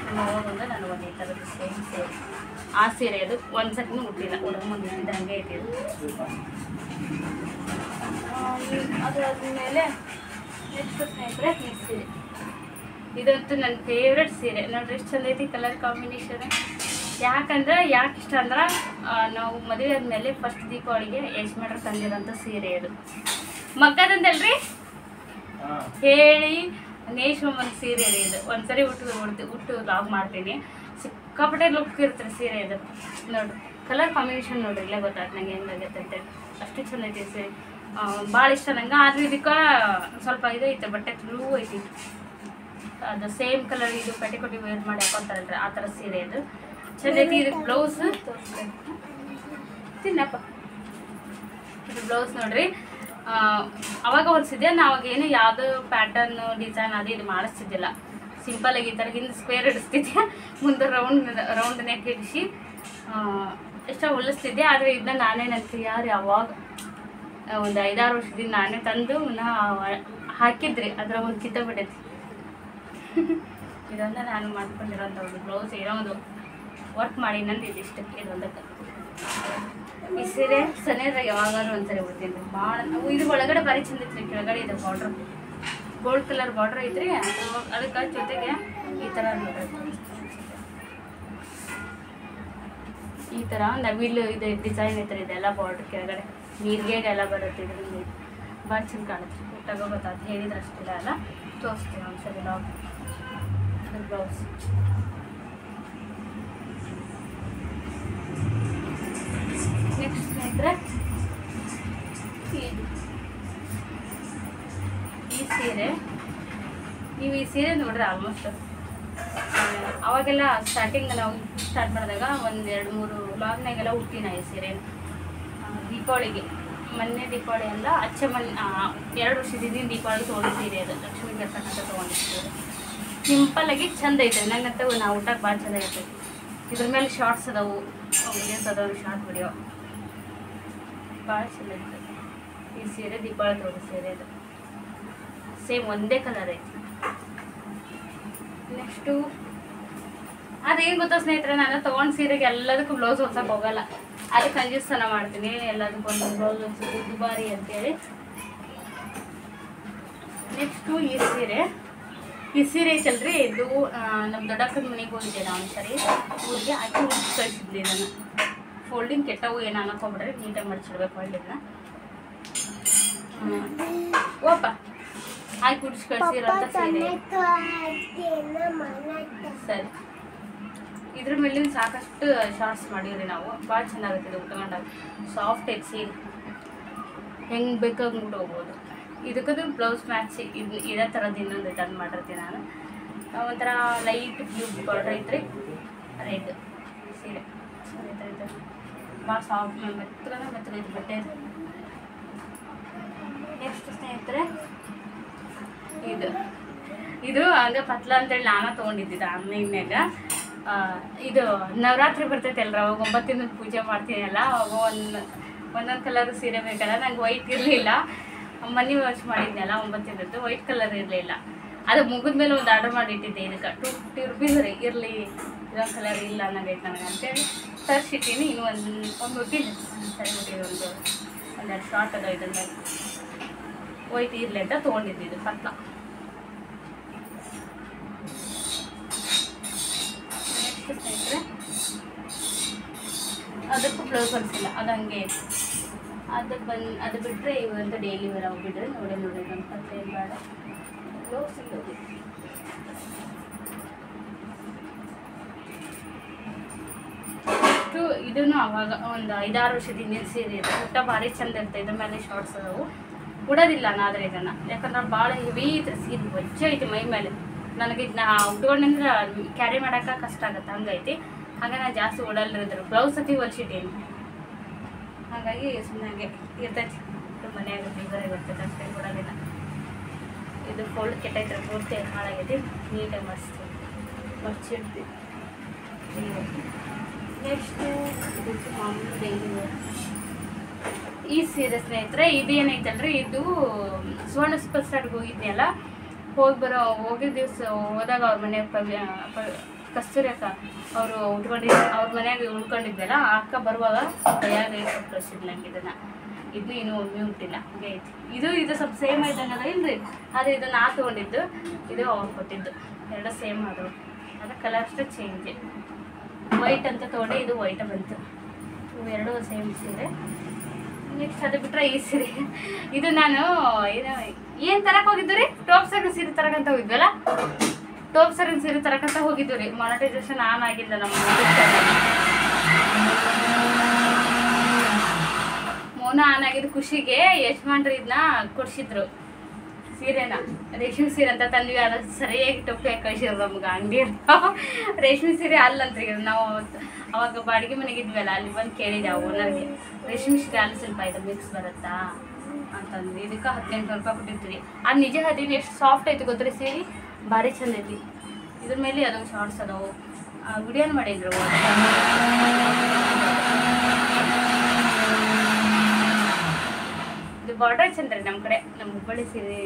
ನಮ್ಮ ಮಗೊಂದು ನನಗೊಂದು ಈ ಥರದ್ದು ಸೇಮ್ ಸೀರೆ. ಆ ಸೀರೆ ಅದು ಒಂದು ಸತಿನೂ ಹುಟ್ಟಿಲ್ಲ, ಹುಡುಗಂದು ಇದ್ದಿದ್ದು ಹಂಗೆ ಇಟ್ಟಿದ್ದು. ಅದಾದ್ಮೇಲೆ ನೆಕ್ಸ್ಟ್ ಸ್ನೇಹಿತರೆ ಈ ಸೀರೆ. ಇದಂತೂ ನನ್ನ ಫೇವ್ರೆಟ್ ಸೀರೆ. ನೋಡ್ರಿ ಎಷ್ಟು ಚಂದ ಐತಿ ಕಲರ್ ಕಾಂಬಿನೇಷನ್. ಯಾಕೆ ಇಷ್ಟ ಅಂದ್ರೆ, ನಾವು ಮದುವೆ ಆದಮೇಲೆ ಫಸ್ಟ್ ದೀಪಾವಳಿಗೆ ಯಜಮಾನ್ರು ತಂದಿರೋಂಥ ಸೀರೆ ಇದು. ಮಕ್ಕದಂದಲ್ರಿ ಹೇಳಿ ನೇಶ್ವಮ್ಮನ ಸೀರೆ ರೀ ಇದು. ಒಂದ್ಸರಿ ಉಟ್ಟು ಲಾಗ್ ಮಾಡ್ತೀನಿ. ಸಿಕ್ಕಾಪಟ್ಟೆ ಲುಕ್ ಇರುತ್ತೆ ಸೀರೆ ಇದು. ನೋಡ್ರಿ ಕಲರ್ ಕಾಂಬಿನೇಷನ್ ನೋಡ್ರಿ, ಇಲ್ಲೇ ಗೊತ್ತಾಯ್ತು ನಂಗೆ ಹೆಂಗಾಗತ್ತೆ ಅಂತೇಳಿ. ಅಷ್ಟು ಚಂದ ಐತಿ ಸೀರೆ, ಭಾಳ ಇಷ್ಟ ನಂಗೆ. ಆದರೆ ಇದಕ್ಕೆ ಸ್ವಲ್ಪ ಇದು ಐತೆ, ಬಟ್ಟೆ ಬ್ಲೂ ಐತಿ. ಅದು ಸೇಮ್ ಕಲರ್ ಇದು ಪೆಟಿಕೋಟಿ ವೇರ್ ಮಾಡಿ ಹಾಕೊತಾರಲ್ರಿ, ಆ ಥರ ಸೀರೆ ಇದು ಚಂದ ಐತಿ. ಇದಕ್ಕೆ ಬ್ಲೌಸ್ ತಿನ್ನಪ್ಪ. ಇದು ಬ್ಲೌಸ್ ನೋಡ್ರಿ, ಅವಾಗ ಹೊಲಿಸಿದ್ದೆ ನಾ. ಅವಾಗ ಏನು ಯಾವುದೋ ಪ್ಯಾಟರ್ನ್ ಡಿಸೈನ್ ಅದು ಇದು ಮಾಡಿಸ್ತಿದ್ದಿಲ್ಲ. ಸಿಂಪಲಾಗಿ ಈ ಥರ ಹಿಂದೆ ಸ್ಕ್ವೇರ್ ಹಿಡಿಸ್ತಿದ್ದೆ, ಮುಂದೆ ರೌಂಡ್ ನೆಕ್ ಹಿಡಿಸಿ ಎಷ್ಟೋ ಹೊಲಿಸ್ತಿದ್ದೆ. ಆದರೆ ಇದನ್ನ ನಾನೇ ನನ್ನ ಯಾರು ಯಾವಾಗ ಒಂದು 5-6 ವರ್ಷದಿಂದ ನಾನೇ ತಂದು ಹಾಕಿದ್ರಿ, ಅದ್ರ ಒಂದು ಕಿತ್ತಬಿಟ್ಟೈತಿ. ಇದೊಂದು ನಾನು ಮಾಡ್ಕೊಂಡಿರೋಂಥ ಒಂದು ಬ್ಲೌಸ್, ಏನೋ ಒಂದು ವರ್ಕ್ ಮಾಡಿ ನಂದು ಇದಿಷ್ಟು. ಇದೊಂದಕ್ಕೆ ಈ ಸೀರೆ ಸನೇದಾಗ ಯಾವಾಗಾದ್ರೂ ಒಂದ್ಸರಿ ಉಡ್ತೀನಿ ಭಾಳ. ಇದು ಒಳಗಡೆ ಭಾರಿ ಚಂದ ಐತ್ರಿ, ಕೆಳಗಡೆ ಇದೆ ಬಾರ್ಡ್ರ್, ಗೋಲ್ಡ್ ಕಲರ್ ಬಾರ್ಡ್ರ್ ಐತ್ರಿ. ಅದಕ್ಕೆ ಜೊತೆಗೆ ಈ ಥರ ಈ ಥರ ನವಿಲು ಇದು ಡಿಸೈನ್ ಐತ್ರಿ. ಇದೆಲ್ಲ ಬಾರ್ಡ್ರ್ ಕೆಳಗಡೆ ನೀರಿಗೆಲ್ಲ ಬರುತ್ತೆ. ಇದರಿಂದ ಭಾಳ ಚಂದ ಕಾಣುತ್ತೆ. ಇಟ್ಟಾಗ ಗೊತ್ತಾಗ್ತದೆ, ಹೇಳಿದ್ರೆ ಅಷ್ಟಿಲ್ಲ ಅಲ್ಲ. ತೋರಿಸ್ತೀನಿ ಒಂದ್ಸರಿ ಲಾಗ್. ಬ್ಲೌಸ್ ನೆಕ್ಸ್ಟ್ ಸ್ನೇಹಿತರೆ, ಈ ಸೀರೆ. ನೀವು ಈ ಸೀರೆ ನೋಡ್ರಿ ಆಲ್ಮೋಸ್ಟ್ ಅವಾಗೆಲ್ಲ ಸ್ಟಾರ್ಟಿಂಗ್ ನಾವು ಸ್ಟಾರ್ಟ್ ಮಾಡಿದಾಗ 1-2-3 ಲಾಗ್ನಾಗೆಲ್ಲ ಹುಟ್ಟಿನ ಈ ಸೀರೆ. ದೀಪಾವಳಿಗೆ, ಮೊನ್ನೆ ದೀಪಾವಳಿ ಅಲ್ಲ, ಮೊನ್ನೆ 2 ವರ್ಷದಿಂದ ದೀಪಾವಳಿ ತೊಗೊಂಡು ಸೀರೆ ಅದು. ಲಕ್ಷ್ಮೀ ಗರ್ಸಕ್ಕಂತ ತೊಗೊಂಡಿರ್ತೀವಿ. ಸಿಂಪಲ್ಲಾಗಿ ಚಂದ ಐತೆ. ನಂಗಂತ ನಾವು ಊಟಕ್ಕೆ ಭಾಳ ಚಂದ ಇರ್ತೈತಿ. ಇದ್ರ ಮೇಲೆ ಶಾರ್ಟ್ಸ್ ಅದಾವು, ವಿಡಿಯೋಸ್ ಅದಾವು, ಶಾರ್ಟ್ ವಿಡಿಯೋ ಭಾಳ ಚಂದ ಇರ್ತೈತಿ. ಈ ಸೀರೆ ದೀಪಾವಳಿ ತೊಗೊಂಡು ಸೀರೆ ಅದು. ಸೇಮ್ ಒಂದೇ ಕಲರ್ ಐತಿ. ನೆಕ್ಸ್ಟು ಅದೇನು ಗೊತ್ತಾ ಸ್ನೇಹಿತರೆ, ನಾನು ತೊಗೊಂಡು ಸೀರೆಗೆ ಎಲ್ಲದಕ್ಕೂ ಬ್ಲೌಸ್ ಹೊಲ್ಸಕ್ಕೆ ಹೋಗಲ್ಲ. ಅದಕ್ಕೆ ಕಂಜೂಸ್ತನ ಮಾಡ್ತೀನಿ, ಎಲ್ಲದಕ್ಕೂ ಒಂದು ಬ್ಲೌಸ್ ಹೊಲ್ಸೋದು ದುಬಾರಿ ಅಂತೇಳಿ. ನೆಕ್ಸ್ಟು ಈ ಸೀರೆ ಐತಲ್ರಿ, ಇದು ನಮ್ಮ ದೊಡ್ಡಕ್ಕನ ಮನೆಗೆ ಹೋಗಿದ್ದೆ ನಾನು ಸರಿ. ಊರಿಗೆ ಆಕಿ ಹುಡುಕಿ ಕಳಿಸಿದ್ಲಿ. ಇದನ್ನು ಫೋಲ್ಡಿಂಗ್ ಕೆಟ್ಟವು ಏನು ಅನ್ನಕೋಬಿಡ್ರಿ, ನೀಟಾಗಿ ಮಡಿಸಿಡ್ಬೇಕು ಒಳ್ಳೆದನ್ನ. ಓಪ ಆಕಿ ಹುಡುಕಿ ಕಳಿಸಿರೋಂಥ ಸೀರೆ ಸರಿ. ಇದ್ರ ಮೇಲಿನ ಸಾಕಷ್ಟು ಶಾರ್ಟ್ಸ್ ಮಾಡಿದ್ರಿ ನಾವು. ಭಾಳ ಚೆನ್ನಾಗುತ್ತೆ ಉಟ್ಕೊಂಡಾಗ. ಸಾಫ್ಟ್ ಐತಿ ಸೀರೆ, ಹೆಂಗೆ ಬೇಕಾಗಿ ಉಟ್ಕೋಬೋದು. ಇದಕ್ಕದು ಬ್ಲೌಸ್ ಮ್ಯಾಚ್ ಇದೇ ಥರದ್ದು ಇನ್ನೊಂದು ರಿಟರ್ನ್ ಮಾಡಿರ್ತೀನಿ ನಾನು. ಒಂಥರ ಲೈಟ್ ಬ್ಲೂ ಬಾರ್ಡ್ರ್ ಐತ್ರಿ, ರೆಡ್ ಸೀರೆ ಭಾಳ ಸಾಫ್ಟ್ ಮೆತ್ತಗೈತೆ ಬಟ್ಟೆ. ನೆಕ್ಸ್ಟ್ ಸ್ನೇಹಿತರೆ, ಇದು ಹಂಗೆ ಪತ್ಲ ಅಂತೇಳಿ ನಾನು ತೊಗೊಂಡಿದ್ದಿದ್ದು ಆನ್ಲೈನ್ಯಾಗ. ಇದು ನವರಾತ್ರಿ ಬರ್ತೈತೆ ಅಲ್ರ, ಅವಾಗ 9 ದಿನದ ಪೂಜೆ ಮಾಡ್ತೀನಲ್ಲ, ಅವಾಗ ಒಂದೊಂದು ಕಲರ್ ಸೀರೆ ಬೇಕಲ್ಲ. ನಂಗೆ ವೈಟ್ ಇರಲಿಲ್ಲ, ಮನಿ ವಾಶ್ ಮಾಡಿದ್ನಲ್ಲ 9 ವೈಟ್ ಕಲರ್ ಇರಲಿಲ್ಲ. ಅದು ಮುಗಿದ ಮೇಲೆ ಒಂದು ಆರ್ಡರ್ ಮಾಡಿಟ್ಟಿದ್ದೆ. ಇದಕ್ಕೆ 250 ರುಪೀಸ್ ರೀ. ಇರಲಿ ಇದೊಂದು ಕಲರ್ ಇಲ್ಲ ಅನ್ನೋದೈತೆ ನನಗೆ ಅಂತೇಳಿ ತರಿಸಿಟ್ಟಿನಿ. ಇನ್ನೂ ಒಂದು ಬಿಟ್ಟಿಲ್ಲ ಸರಿ ಬಿಟ್ಟಿದ್ದು. ಒಂದೆರಡು ಶಾರ್ಟ್ ಅದ ಇದನ್ನ ವೈಟ್ ಇರಲಿ ಅಂತ ತೊಗೊಂಡಿದ್ದು ಪತ್ಲ. ನೆಕ್ಸ್ಟ್ ಸ್ನೇಹಿತರೆ ಅದಕ್ಕೂ ಬ್ಲೌಸ್ ಹೊಲಿಸಿಲ್ಲ, ಅದು ಹಂಗೆ ಅದು ಬಿಟ್ಟರೆ ಇವಂತೂ ಡೈಲಿ ವೇರ್ ಬಿಡ್ರಿ. ನೋಡಿ ನಮ್ಮ ಪತ್ತೆ ಬೇಡ ಬ್ಲೌಸ್ ಇಲ್ಲ. ಇದನ್ನು ಅವಾಗ ಒಂದು 5-6 ವರ್ಷದ ಹಿಂದಿನ ಸೀರೆ ಇದೆ. ಊಟ ಭಾರಿ ಚಂದ ಇರ್ತದೆ. ಇದ್ರ ಮೇಲೆ ಶಾರ್ಟ್ಸ್ ಅದಾವು. ಉಡೋದಿಲ್ಲ ನಾದ್ರೆ ಇದನ್ನು, ಯಾಕಂದ್ರೆ ಭಾಳ ಹೆವಿ ಐತೆ ಸೀರೆ, ವಜ್ಜ ಐತಿ ಮೈ ಮೇಲೆ. ನನಗೆ ಇದನ್ನ ಉಟ್ಕೊಂಡ್ರೆ ಕ್ಯಾರಿ ಮಾಡೋಕೆ ಕಷ್ಟ ಆಗುತ್ತೆ, ಹಂಗೈತಿ. ಹಾಗೆ ನಾನು ಜಾಸ್ತಿ ಓಡಲ್ರಿದ್ರು. ಬ್ಲೌಸ್ ಸತಿ ಹೊಲ್ಸಿಟ್ಟೇನಿ, ಹಾಗಾಗಿ ಸುಮ್ಮನೆ ಇರ್ತೈತಿ. ಮನೆಯಾಗ ಬೀಗರೇ ಬರ್ತೈತೆ ಅಷ್ಟೇ, ಕೊಡೋದಿಲ್ಲ. ಇದು ಫೋಲ್ಡ್ ಕೆಟ್ಟೈತೆ, ಪೂರ್ತಿ ಹಾಳಾಗೈತಿ. ನೀಟಾಗಿ ಮರ್ಚಿಡ್ತೀವಿ. ನೆಕ್ಸ್ಟು ಮಾಮೂಲಿ ಡೈಲಿ ಈ ಸೀರೆ ಸ್ನೇಹಿತರೆ ಇದೇನೈತಲ್ರಿ, ಇದು ಸುವರ್ಣ ಸೂಪರ್ ಸ್ಟಾರ್ಗೆ ಹೋಗಿದ್ನಲ್ಲ, ಹೋಗಿದ್ದ ದಿವಸ ಹೋದಾಗ ಅವ್ರ ಮನೆಯಾಗ ಕಸ್ತೂರಿ ಅಕ್ಕ ಅವರು ಅವ್ರ ಮನೆಯಾಗ ಉಳ್ಕೊಂಡಿದ್ದೆಲ್ಲ. ಆ ಅಕ್ಕ ಬರುವಾಗ ಕೈಯಾಗ ಕಳಿಸಿದ್ಲು ನಂಗೆ ಇದನ್ನು ಇನ್ನೂ ಒಮ್ಮೆ ಹುಟ್ಟಿಲ್ಲ, ಹಂಗೆ ಐತಿ. ಇದು ಸ್ವಲ್ಪ ಸೇಮ್ ಐತಂಗದ ಇಲ್ರಿ, ಆದರೆ ಇದು ನಾ ತೊಗೊಂಡಿದ್ದು, ಇದು ಅವ್ರು ಕೊಟ್ಟಿದ್ದು. ಎರಡು ಸೇಮ್ ಆದವು, ಅದು ಕಲರ್ ಅಷ್ಟೇ ಚೇಂಜ್. ವೈಟ್ ಅಂತ ತೊಗೊಂಡೆ, ಇದು ವೈಟ್ ಬಂತು. ಇವೆರಡು ಸೇಮ್ ಸೀರೆ. ನೆಕ್ಸ್ಟ್ ಅದು ಬಿಟ್ಟರೆ ಈ ಸೀರೆ, ಇದು ನಾನು ಏನು ತರಕ್ಕೆ ಹೋಗಿದ್ದು ರೀ, ಟಾಪ್ ಸರಿನ ಸೀರೆ ತರಕಂತ ಹೋಗಿದ್ವಲ್ಲ, ಟಾಪ್ ಸರಿನ ಸೀರೆ ತರಕಂತ ಹೋಗಿದ್ದು ರೀ. ಮಾನಿಟೈಸೇಷನ್ ಆನ್ ಆಗಿಲ್ಲ ನಮ್ಮ ಮೌನ ಆನ್ ಆಗಿದ್ದು ಖುಷಿಗೆ ಯಜಮಾನ್ರು ಇದನ್ನ ಕೊಡಿಸಿದ್ರು ಸೀರೆನ. ರೇಷ್ಮೆ ಸೀರೆ ಅಂತ ತಂದ್ವಿ, ಅದು ಸರಿಯಾಗಿ ಟೊಪ್ಪೆ ಕಳಿಸಿದ್ರು ನಮ್ಗೆ ಅಂಗಡಿ. ರೇಷ್ಮೆ ಸೀರೆ ಅಲ್ಲಂತ್ರಿ. ನಾವು ಅವಾಗ ಬಾಡಿಗೆ ಮನೆಗಿದ್ವಲ್ಲ, ಅಲ್ಲಿ ಬಂದು ಕೇಳಿದೆ ಆ ಓನರ್ಗೆ, ರೇಷ್ಮೆ ಸೀರೆ ಅಲ್ಲಿ ಸ್ವಲ್ಪ ಇದು ಮಿಕ್ಸ್ ಬರುತ್ತಾ ಅಂತಂದು. ಇದಕ್ಕೆ 1800 ರೂಪಾಯಿ ಕೊಟ್ಟಿರ್ತೀವಿ. ಅದು ನಿಜ ಹೇಳ್ತೀನಿ, ಎಷ್ಟು ಸಾಫ್ಟ್ ಐತಿ ಗೊತ್ತ್ರಿ ಸೀರೆ, ಭಾರಿ ಚಂದ ಐತಿ. ಇದ್ರ ಮೇಲೆ ಅದೊಂದು ಶಾರ್ಟ್ಸ್ ಅದಾವು, ವಿಡಿಯೋನ ಮಾಡಿದ್ರು. ಇದು ಬಾರ್ಡರ್ ಚಂದ ರೀ ನಮ್ಮ ಕಡೆ. ನಮ್ಮ ಹುಬ್ಬಳ್ಳಿ ಸೀರೆ,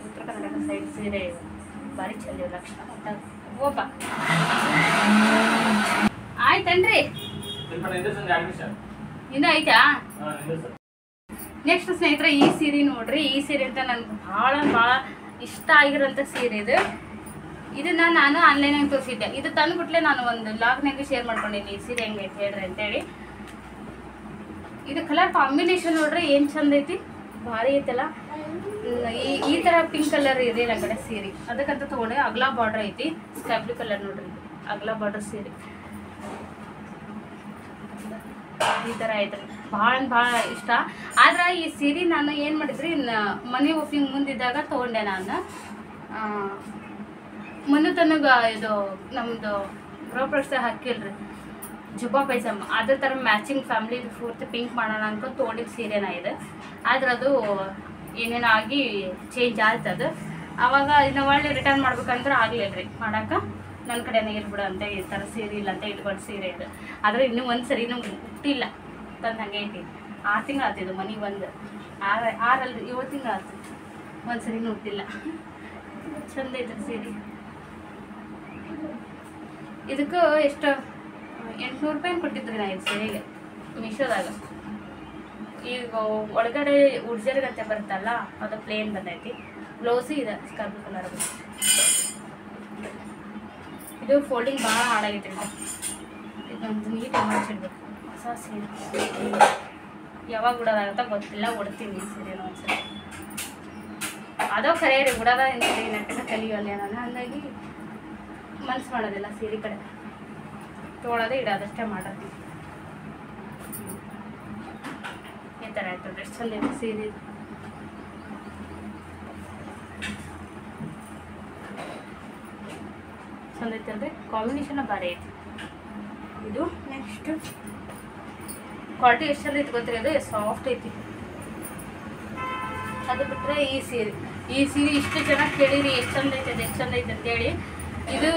ಉತ್ತರ ಕರ್ನಾಟಕ ಸೈಡ್ ಸೀರೆ ಭಾರಿ ಚಂದ ಲಕ್ಷಣ. ಹೋಪ ಆಯ್ತನ್ರಿ, ಇನ್ನೂ ಐತಾ? ನೆಕ್ಸ್ಟ್ ಸ್ನೇಹಿತರೆ ಈ ಸೀರೆ ನೋಡ್ರಿ. ಈ ಸೀರೆ ಅಂತ ನನಗೆ ಭಾಳ ಇಷ್ಟ ಆಗಿರೋಂಥ ಸೀರೆ ಇದನ್ನ ನಾನು ಆನ್ಲೈನಾಗ ತೋರಿಸಿದ್ದೆ. ಇದು ತಂದುಬಿಟ್ಲೆ ನಾನು ಒಂದು ಲಾಗ್ನಾಗ ಶೇರ್ ಮಾಡ್ಕೊಂಡಿದ್ದೆ, ಈ ಸೀರೆ ಹೆಂಗೈತೆ ಹೇಳ್ರಿ ಅಂತೇಳಿ. ಇದು ಕಲರ್ ಕಾಂಬಿನೇಷನ್ ನೋಡ್ರಿ ಏನು ಚಂದ ಐತಿ, ಭಾರಿ ಐತಲ್ಲ. ಈ ಥರ ಪಿಂಕ್ ಕಲರ್ ಇದೆ ನನ್ನ ಕಡೆ ಸೀರೆ, ಅದಕ್ಕಂತ ತೊಗೊಂಡೆ. ಅಗ್ಲಾ ಬಾರ್ಡರ್ ಐತಿ, ಸ್ಕೈ ಬ್ಲೂ ಕಲರ್ ನೋಡ್ರಿ, ಅಗ್ಲಾ ಬಾರ್ಡರ್ ಸೀರೆ ಈ ಥರ ಐತ್ರಿ. ಭಾಳ ಇಷ್ಟ. ಆದ್ರೆ ಈ ಸೀರೆ ನಾನು ಏನು ಮಾಡಿದ್ರಿ, ಮನೆ ಓಪನಿಂಗ್ ಮುಂದಿದ್ದಾಗ ತೊಗೊಂಡೆ ನಾನು. ಮೊನ್ನೆ ತನಗೆ ಇದು ನಮ್ಮದು ಗೃಹ ಪ್ರವೇಶ ಹಾಕಿಲ್ರಿ ಜುಬ್ಬಾ ಪೈಜಾಮ, ಅದ್ರ ಥರ ಮ್ಯಾಚಿಂಗ್ ಫ್ಯಾಮಿಲಿ ಪೂರ್ತಿ ಪಿಂಕ್ ಮಾಡೋಣ ಅನ್ಕೊಂಡು ತೊಗೊಂಡಿದ್ದು ಸೀರೆನ ಇದೆ. ಆದ್ರೆ ಅದು ಏನೇನೋ ಆಗಿ ಚೇಂಜ್ ಆಯ್ತದು. ಆವಾಗ ಇನ್ನು ಒಳ್ಳೆ ರಿಟರ್ನ್ ಮಾಡ್ಬೇಕಂದ್ರೆ ಆಗಲಿಲ್ಲ ರೀ ಮಾಡೋಕೆ. ನನ್ನ ಕಡೆನೇ ಇರ್ಬಿಡು ಅಂತ, ಈ ಥರ ಸೀರೆ ಇಲ್ಲ ಅಂತ ಇಟ್ಕೊಂಡು ಸೀರೆ ಇದೆ. ಆದರೆ ಇನ್ನೂ ಒಂದು ಸರಿ ನಮ್ಗೆ ಹುಟ್ಟಿಲ್ಲ ತಂದು ಹಂಗೆ ಐತಿ. 6 ತಿಂಗಳು ಆಗ್ತಿದ್ದು ಮನೆಗೆ ಬಂದು, 7 ತಿಂಗಳು ಆಗ್ತದೆ, ಒಂದು ಸರಿನೂ ಹುಟ್ಟಿಲ್ಲ. ಚಂದ ಐತೆ ಸೀರೆ. ಇದಕ್ಕೆ ಎಷ್ಟು 800 ರೂಪಾಯಿ ಕೊಟ್ಟಿದ್ರಿ ನಾ ಇದು ಸೀರೆಗೆ ಮೀಶೋದಾಗ. ಈಗ ಒಳಗಡೆ ಉಡ್ಜರ್ಗಂತೆ ಬರುತ್ತಲ್ಲ, ಅದು ಪ್ಲೇನ್ ಬಂದೈತಿ. ಬ್ಲೌಸು ಇದೆ ಸ್ಕೈ ಬ್ಲೂ ಕಲರ್. ಇದು ಫೋಲ್ಡಿಂಗ್ ಭಾಳ ಹಾಳಾಗೈತೆ. ಇದೊಂದು ನೀಟಾಗಿ ಮಾಡಿಸಿಡ್ಬೇಕು. ಹೊಸ ಸೀರೆ ಯಾವಾಗ ಉಡೋದಾಗತ್ತ ಗೊತ್ತಿಲ್ಲ, ಉಡ್ತೀನಿ ಈ ಸೀರೆನೂ ಒಂದ್ಸರಿ. ಅದೋ ಖರೆ ರೀ, ಉಡೋದ ನೆಟ್ಟಗೆ ಕಲಿಯೋಲ್ಲ ನಾನು, ಹಾಗಾಗಿ ಮನ್ಸು ಮಾಡೋದಿಲ್ಲ ಸೀರೆ ಕಡೆ. ತೊಗೊಳೋದೇ ಇಡೋದಷ್ಟೇ ಮಾಡೋದು. ಈ ಥರ ಆಯ್ತು ಎಷ್ಟು ಚಂದ ಇದೆ ಸೀರೆ. ಚಂದ ಐತಲ್ರಿ, ಕಾಂಬಿನೇಷನ್ ಭಾರಿ ಐತಿ ಇದು. ನೆಕ್ಸ್ಟ್ ಕ್ವಾಲಿಟಿ ಎಷ್ಟು ಚಂದ ಐತಿ ಗೊತ್ತಿಲ್ಲ, ಅದು ಸಾಫ್ಟ್ ಐತಿ. ಅದು ಬಿಟ್ಟರೆ ಈ ಸೀರೆ ಇಷ್ಟು ಜನ ಕೇಳಿರಿ ಎಷ್ಟು ಚಂದ ಐತೆ ಅಂತೇಳಿ. ಇದು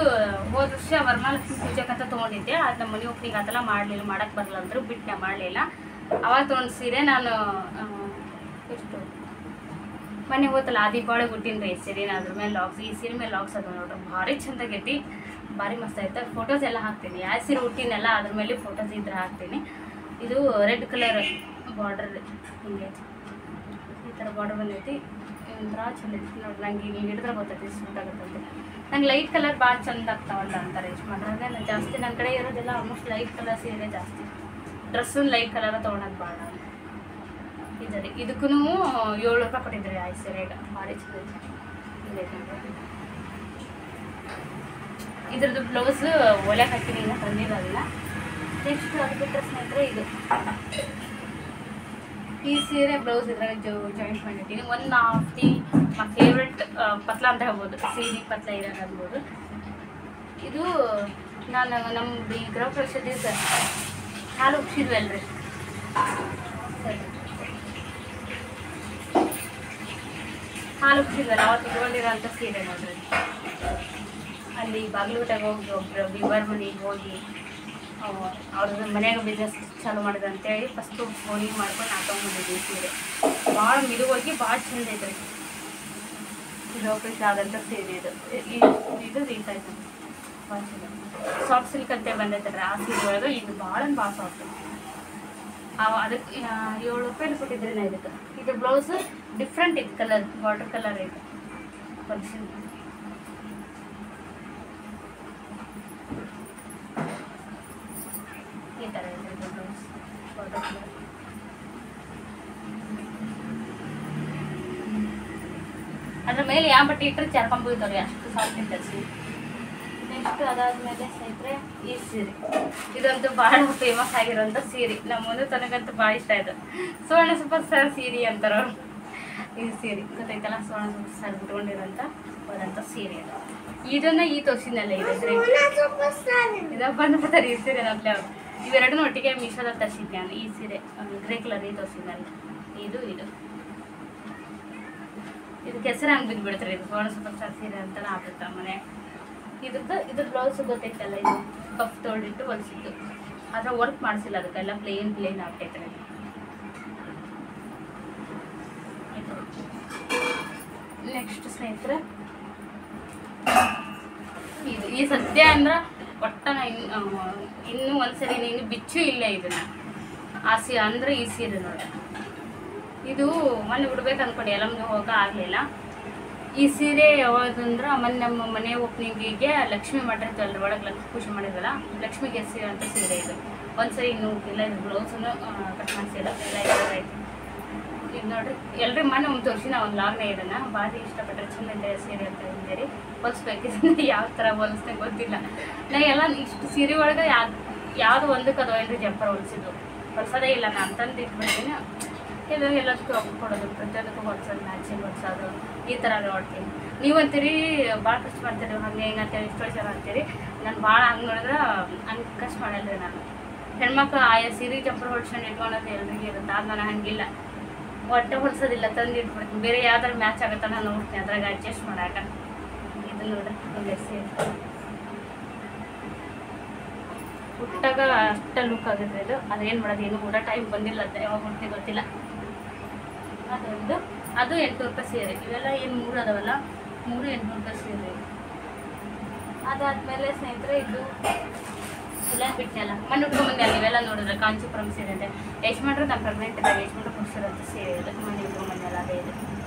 ಹೋದ ವರ್ಷ ವರಮಹಾಲಕ್ಷ್ಮಿ ಪೂಜೆಗಂತ ತೊಗೊಂಡಿದ್ದೆ. ಅದು ನಮ್ಮ ಮನೆ ಓಪನಿಂಗ್ ಆತಲ್ಲ, ಮಾಡೋಕ್ಕೆ ಬರಲ್ಲ ಅಂದರು, ಬಿಟ್ಟು ಮಾಡಲಿಲ್ಲ. ಅವಾಗ ತೊಗೊಂಡು ಸೀರೆ ನಾನು ಎಷ್ಟು ಮೊನ್ನೆ ಹೋತಲ್ಲ ದೀಪಾವಳಿ ಹುಟ್ಟಿನ ಈ ಸೀರೆ ಅದ್ರ ಮೇಲೆ ಲಾಕ್ಸ್, ಈ ಸೀರೆ ಮೇಲೆ ಲಾಕ್ಸ್ ಅದ ನೋಡ್ರಿ, ಭಾರಿ ಚಂದಾಗೈತಿ, ಭಾರಿ ಮಸ್ತ್ ಆಯ್ತು. ಫೋಟೋಸ್ ಎಲ್ಲ ಹಾಕ್ತೀನಿ, ಯಾವ ಸೀರೆ ಹುಟ್ಟಿನೆಲ್ಲ ಅದ್ರ ಮೇಲೆ ಫೋಟೋಸ್ ಇದ್ರೆ ಹಾಕ್ತೀನಿ. ಇದು ರೆಡ್ ಕಲರ್ ಬಾರ್ಡರ್ ಹಿಂಗೆ ಈ ಥರ ಬಾರ್ಡರ್ ಬಂದೈತಿ, ಒಂಥರ ಚಂದ ಐತಿ ನೋಡಿ. ನಂಗೆ ಇಲ್ಲಿ ಹಿಡಿದ್ರೆ ಗೊತ್ತೈತಿ ಸೂಟ್ ಆಗುತ್ತಂತೆ. ನಂಗೆ ಲೈಟ್ ಕಲರ್ ಭಾಳ ಚಂದ ಆಗ್ತಾವಲ್ಲ ಅಂತಾರೆ ಯಜಮಾನ್ರು. ನಾನು ಜಾಸ್ತಿ ನನ್ನ ಕಡೆ ಇರೋದೆಲ್ಲ ಆಲ್ಮೋಸ್ಟ್ ಲೈಟ್ ಕಲರ್ ಸೀರೆ ಜಾಸ್ತಿ, ಡ್ರೆಸ್ಸನ್ನು ಲೈಟ್ ಕಲರ್ ತೊಗೊಳೋದು ಭಾಳ. ಇದೆ ರೀ, ಇದಕ್ಕೂ 7 ರೂಪಾಯಿ ಕೊಟ್ಟಿದ್ರಿ ಆ ಸೀರೆಗೆ, ಭಾರಿ ಚಂದ ಐತಿ. ಇದ್ರದ್ದು ಬ್ಲೌಸ್ ಒಲೆ ಹಾಕಿನಿ, ಈಗ ತಂದಿರೋದಿಲ್ಲ. ನೆಕ್ಸ್ಟ್ ಅದು ಬಿಟ್ಟರೆ ಸ್ನೇಹಿತರೆ ಇದು ಈ ಸೀರೆ ಬ್ಲೌಸ್ ಇದ್ರಾಗ ಜಾಯಿಂಟ್ ಮಾಡಿರ್ತೀನಿ. One of the my favourite ಪತ್ಲ ಅಂತ ಹೇಳ್ಬೋದು, ಸೀರೆ ಪತ್ಲ ಇರೋದು ಅನ್ಬೋದು. ಇದು ನಾನು ನಮ್ಮ ಈ ಗೃಹ ಪ್ರವೇಶ ದಿವಸ ಹಾಲು ಉಪ್ಸಿದ್ವಿ ಅಲ್ರಿ, ಹಾಲು ಉಪ್ಸಿದ್ವಲ್ಲ ಅವತ್ತು ಇಟ್ಕೊಂಡಿರೋಂಥ ಸೀರೆ ನೋಡ್ರಿ. ಅಲ್ಲಿ ಬಾಗಿಲುಟಾಗ ಹೋಗಿ ಒಬ್ಬರು ವಿವರ್ ಮನೆಗೆ ಹೋಗಿ ಅವ್ರದ್ದು ಮನ್ಯಾಗ ಬಿಸ್ನೆಸ್ ಚಾಲು ಮಾಡಿದೆ ಅಂತೇಳಿ ಫಸ್ಟು ಫೋನಿಗೆ ಮಾಡ್ಕೊಂಡು ಹಾಕೊಂಡ್ಬಂದಿದ್ವಿ ಸೀರೆ. ಭಾಳ ಮಿದುವಾಗಿ ಭಾಳ ಚಂದ ಐತ್ರಿ, ಲೋಕೇಶ್ ಆದಂಥ ಸೀರೆ ಇದು. ಇದು ರೀತಾಯ್ತು ಭಾಳ ಚಂದ, ಸಾಫ್ಟ್ ಸಿಲ್ಕ್ ಅಂತ ಬಂದೈತಲ್ರಿ ಆ ಸೀರೆ ಒಳಗೆ ಇದು ಭಾಳ ಸಾಫ್ಟ್. ಅದಕ್ಕೆ 7 ರೂಪಾಯಿ ಕೊಟ್ಟಿದ್ರಿ ನಾ ಇದಕ್ಕೆ. ಇದು ಬ್ಲೌಸ್ ಡಿಫ್ರೆಂಟ್ ಇತ್ತು, ಕಲರ್ ವಾಟರ್ ಕಲರ್ ಐತೆ ಫಂಕ್ಷನ್. ಈ ಥರ ಇದೆ ಬ್ಲೌಸ್ ವಾಟರ್ ಕಲರ್. ಅದ್ರ ಮೇಲೆ ಯಾವ ಬಟ್ಟೆ ಇಟ್ಟರೆ ಚಾರ್ಕೊಂಡ್ಬಿಡ್ತಾವ್ರಿ, ಅಷ್ಟು ಸಾಫ್ಟ್ ಇರ್ತದೆ. ನೆಕ್ಸ್ಟ್ ಅದಾದ್ಮೇಲೆ ಸ್ನೇಹಿತರೆ ಈ ಸೀರೆ, ಇದಂತೂ ಭಾಳ ಫೇಮಸ್ ಆಗಿರೋಂಥ ಸೀರೆ, ನಮ್ಮ ಮುಂದೆ ತನಗಂತೂ ಭಾಳ ಇಷ್ಟ ಆಯ್ತು. ಸುವರ್ಣ ಸೂಪರ್ ಸ್ಟಾರ್ ಸೀರೆ ಅಂತಾರ ಈ ಸೀರೆ, ಗೊತ್ತೈತಲ್ಲ, ಸುವರ್ಣ ಸೂಪರ್ ಸ್ಟಾರ್ ಬಿಟ್ಕೊಂಡಿರೋಂಥ ಹೋದಂಥ ಸೀರೆ ಅದು. ಇದನ್ನ ಈ ತೋರಿಸಿನಲ್ಲ ಇದ ಬಂದ್ಬಿಡ್ತಾರೆ ಈ ಸೀರೆ ನಮ್ಗೆ. ಅವ್ರು ಇವೆರಡನ್ನೂ ಒಟ್ಟಿಗೆ ಮೀಶೋದಾಗ ತರಿಸಿದ್ದೆ ನಾನು. ಈ ಸೀರೆ ಗ್ರೇ ಕಲರ್ ಈ ತೋರಿಸಿನಲ್ಲ, ಇದು ಇದಕ್ಕೆ ಹೆಸರು ಹಂಗೆ ಬಿದ್ದುಬಿಡ್ತಾರೆ. ಇದು ಸುವರ್ಣ ಸೂಪರ್ ಸ್ಟಾರ್ ಸೀರೆ ಅಂತಲೇ ಆಗ್ಬಿಡ್ತಾರೆ ಮನೆ. ಇದ್ರ ಬ್ಲೌಸ್ ಗೊತ್ತೈತಲ್ಲ, ಇದು ಕಪ್ ತೊಗೊಂಡಿಟ್ಟು ಹೊಲಿಸಿದ್ದು, ಆದರೆ ವರ್ಕ್ ಮಾಡಿಸಿಲ್ಲ, ಅದಕ್ಕೆಲ್ಲ ಪ್ಲೇನ್ ಆಗ್ತೈತೆ. ನೆಕ್ಸ್ಟ್ ಸ್ನೇಹಿತರೆ ಇದು ಈ ಸದ್ಯ ಅಂದ್ರೆ ಒಟ್ಟ ಇನ್ನೂ ಒಂದ್ಸರಿ ನೀನು ಬಿಚ್ಚು ಇಲ್ಲ ಇದನ್ನ ಆ ಅಂದ್ರೆ ಈ ಸೀರೆ ನೋಡಿ. ಇದು ಮೊನ್ನೆ ಬಿಡ್ಬೇಕು ಅಂದ್ಕೊಂಡು ಎಲ್ಲಮ್ದು ಹೋಗೋ ಆಗಲಿಲ್ಲ. ಈ ಸೀರೆ ಯಾವ್ದಂದ್ರೆ ಮೊನ್ನೆ ನಮ್ಮ ಮನೆ ಓಪನಿಂಗಿಗೆ ಲಕ್ಷ್ಮಿ ಮಾಡಿರ್ತೀವಲ್ರಿ, ಒಳಗೆ ಲಕ್ಷ್ಮಿ ಪೂಜೆ ಮಾಡಿದ್ವಲ್ಲ, ಲಕ್ಷ್ಮಿಗೆ ಸೀರೆ ಅಂತ ಸೀರೆ ಇದು. ಒಂದ್ಸರಿ ಇನ್ನೂ ಇಲ್ಲ, ಇದು ಬ್ಲೌಸನ್ನು ಕಟ್ ಮಾಡಿಸಿಲ್ಲ, ಎಲ್ಲ ಇರೋದೈತಿ. ಇದು ನೋಡ್ರಿ, ಎಲ್ರಿ ಮೊನ್ನೆ ಒಂದು ತೋರಿಸಿ ನಾವು ಒಂದು ಲಾಗ್ನ ಇದನ್ನು ಭಾರಿ ಇಷ್ಟಪಟ್ಟರೆ ಚಂದ ಸೀರೆ ಅಂತ ಹೇಳಿದ್ದೀರಿ. ಹೊಲಿಸ್ಬೇಕಿದ್ರೆ ಯಾವ ಥರ ಹೊಲಿಸ್ದೆ ಗೊತ್ತಿಲ್ಲ. ನಾ ಎಲ್ಲ ಇಷ್ಟು ಸೀರೆ ಒಳಗೆ ಯಾವುದು ಒಂದಕ್ಕೆ ಅದು ಏನ್ರಿ ಜಂಪರ್ ಹೊಲಿಸೋದೇ ಇಲ್ಲ. ನಾನು ತಂದು ಇಟ್ಬಿಡ್ತೀನಿ, ಎಲ್ಲದಕ್ಕೂ ರೊಕ್ಕ ಕೊಡೋದು, ಪ್ರತಿಯೊಂದಕ್ಕೂ ಹೊಲ್ಸೋದು, ಮ್ಯಾಚಿಂಗ್ ಹೊಲ್ಸೋದು, ಈ ಥರ ನೋಡ್ತೀನಿ. ನೀವು ಅಂತೀರಿ ಭಾಳ ಖರ್ಚು ಮಾಡ್ತೀರಿ, ಹಂಗೆ ಹಿಂಗೆ ಅಂತೇಳಿ ಇಷ್ಟು ಜನ ಅಂತೀರಿ. ನಾನು ಭಾಳ ಹಂಗೆ ನೋಡಿದ್ರೆ ಹಂಗೆ ಖರ್ಚು ಮಾಡಲ್ರಿ. ನಾನು ಹೆಣ್ಮಕ್ಳು ಆಯಾ ಸೀರೆ ಜಂಪರ್ ಹೊಲ್ಸ್ಕೊಂಡು ಇಟ್ಕೊಳೋದು ಎಲ್ರಿಗೂ ಇರುತ್ತೆ, ಅದು ನಾನು ಹಂಗಿಲ್ಲ, ಒಟ್ಟೆ ಹೊಲ್ಸೋದಿಲ್ಲ, ತಂದು ಇಟ್ಬಿಡ್ತೀನಿ. ಬೇರೆ ಯಾವ್ದಾರು ಮ್ಯಾಚ್ ಆಗುತ್ತೆ ನಾನು ನೋಡ್ತೀನಿ, ಅದ್ರಾಗ ಅಡ್ಜಸ್ಟ್ ಮಾಡಾಕ. ಇದು ನೋಡ್ರಿ ಹಿಂಗೆ ಸೀರೆ ಹುಟ್ಟಾಗ ಅಷ್ಟ ಲುಕ್ ಆಗುತ್ತೆ ಇದು. ಅದೇನು ಮಾಡೋದು, ಏನು ಕೂಡ ಟೈಮ್ ಬಂದಿಲ್ಲ, ಅಂತ ಯಾವಾಗ ಹುಡ್ತಿ ಗೊತ್ತಿಲ್ಲ. ಅದೊಂದು, ಅದು 800 ರೂಪಾಯಿ ಸೀರೆ. ಇವೆಲ್ಲ ಏನು 3 ಅದಾವಲ್ಲ, 3 800 ರೂಪಾಯಿ ಸೀರೆ. ಅದಾದಮೇಲೆ ಸ್ನೇಹಿತರೆ ಇದು ಎಲ್ಲ ಬಿಟ್ಟೆಲ್ಲ ಮಣ್ಣು ಉಟ್ಕೊಂಬಂದೆ ಅಲ್ಲ, ಇವೆಲ್ಲ ನೋಡಿದ್ರೆ ಕಾಂಚೀಪುರಂ ಸೀರೆ ಅಂತೆ ಯಜಮಾನ್ರು ನಮ್ಮ ಪ್ರೆಗ್ನೆಂಟ್ ಇದ್ದಾಗ ಯಜಮಾನ್ರು ಕೊಡ್ಸಿರೋಂಥ ಸೀರೆ ಇದು. ಮಣ್ಣು ಉಟ್ಕೊಂಬಂದೆಲ್ಲ ಅದೇ ಇದು.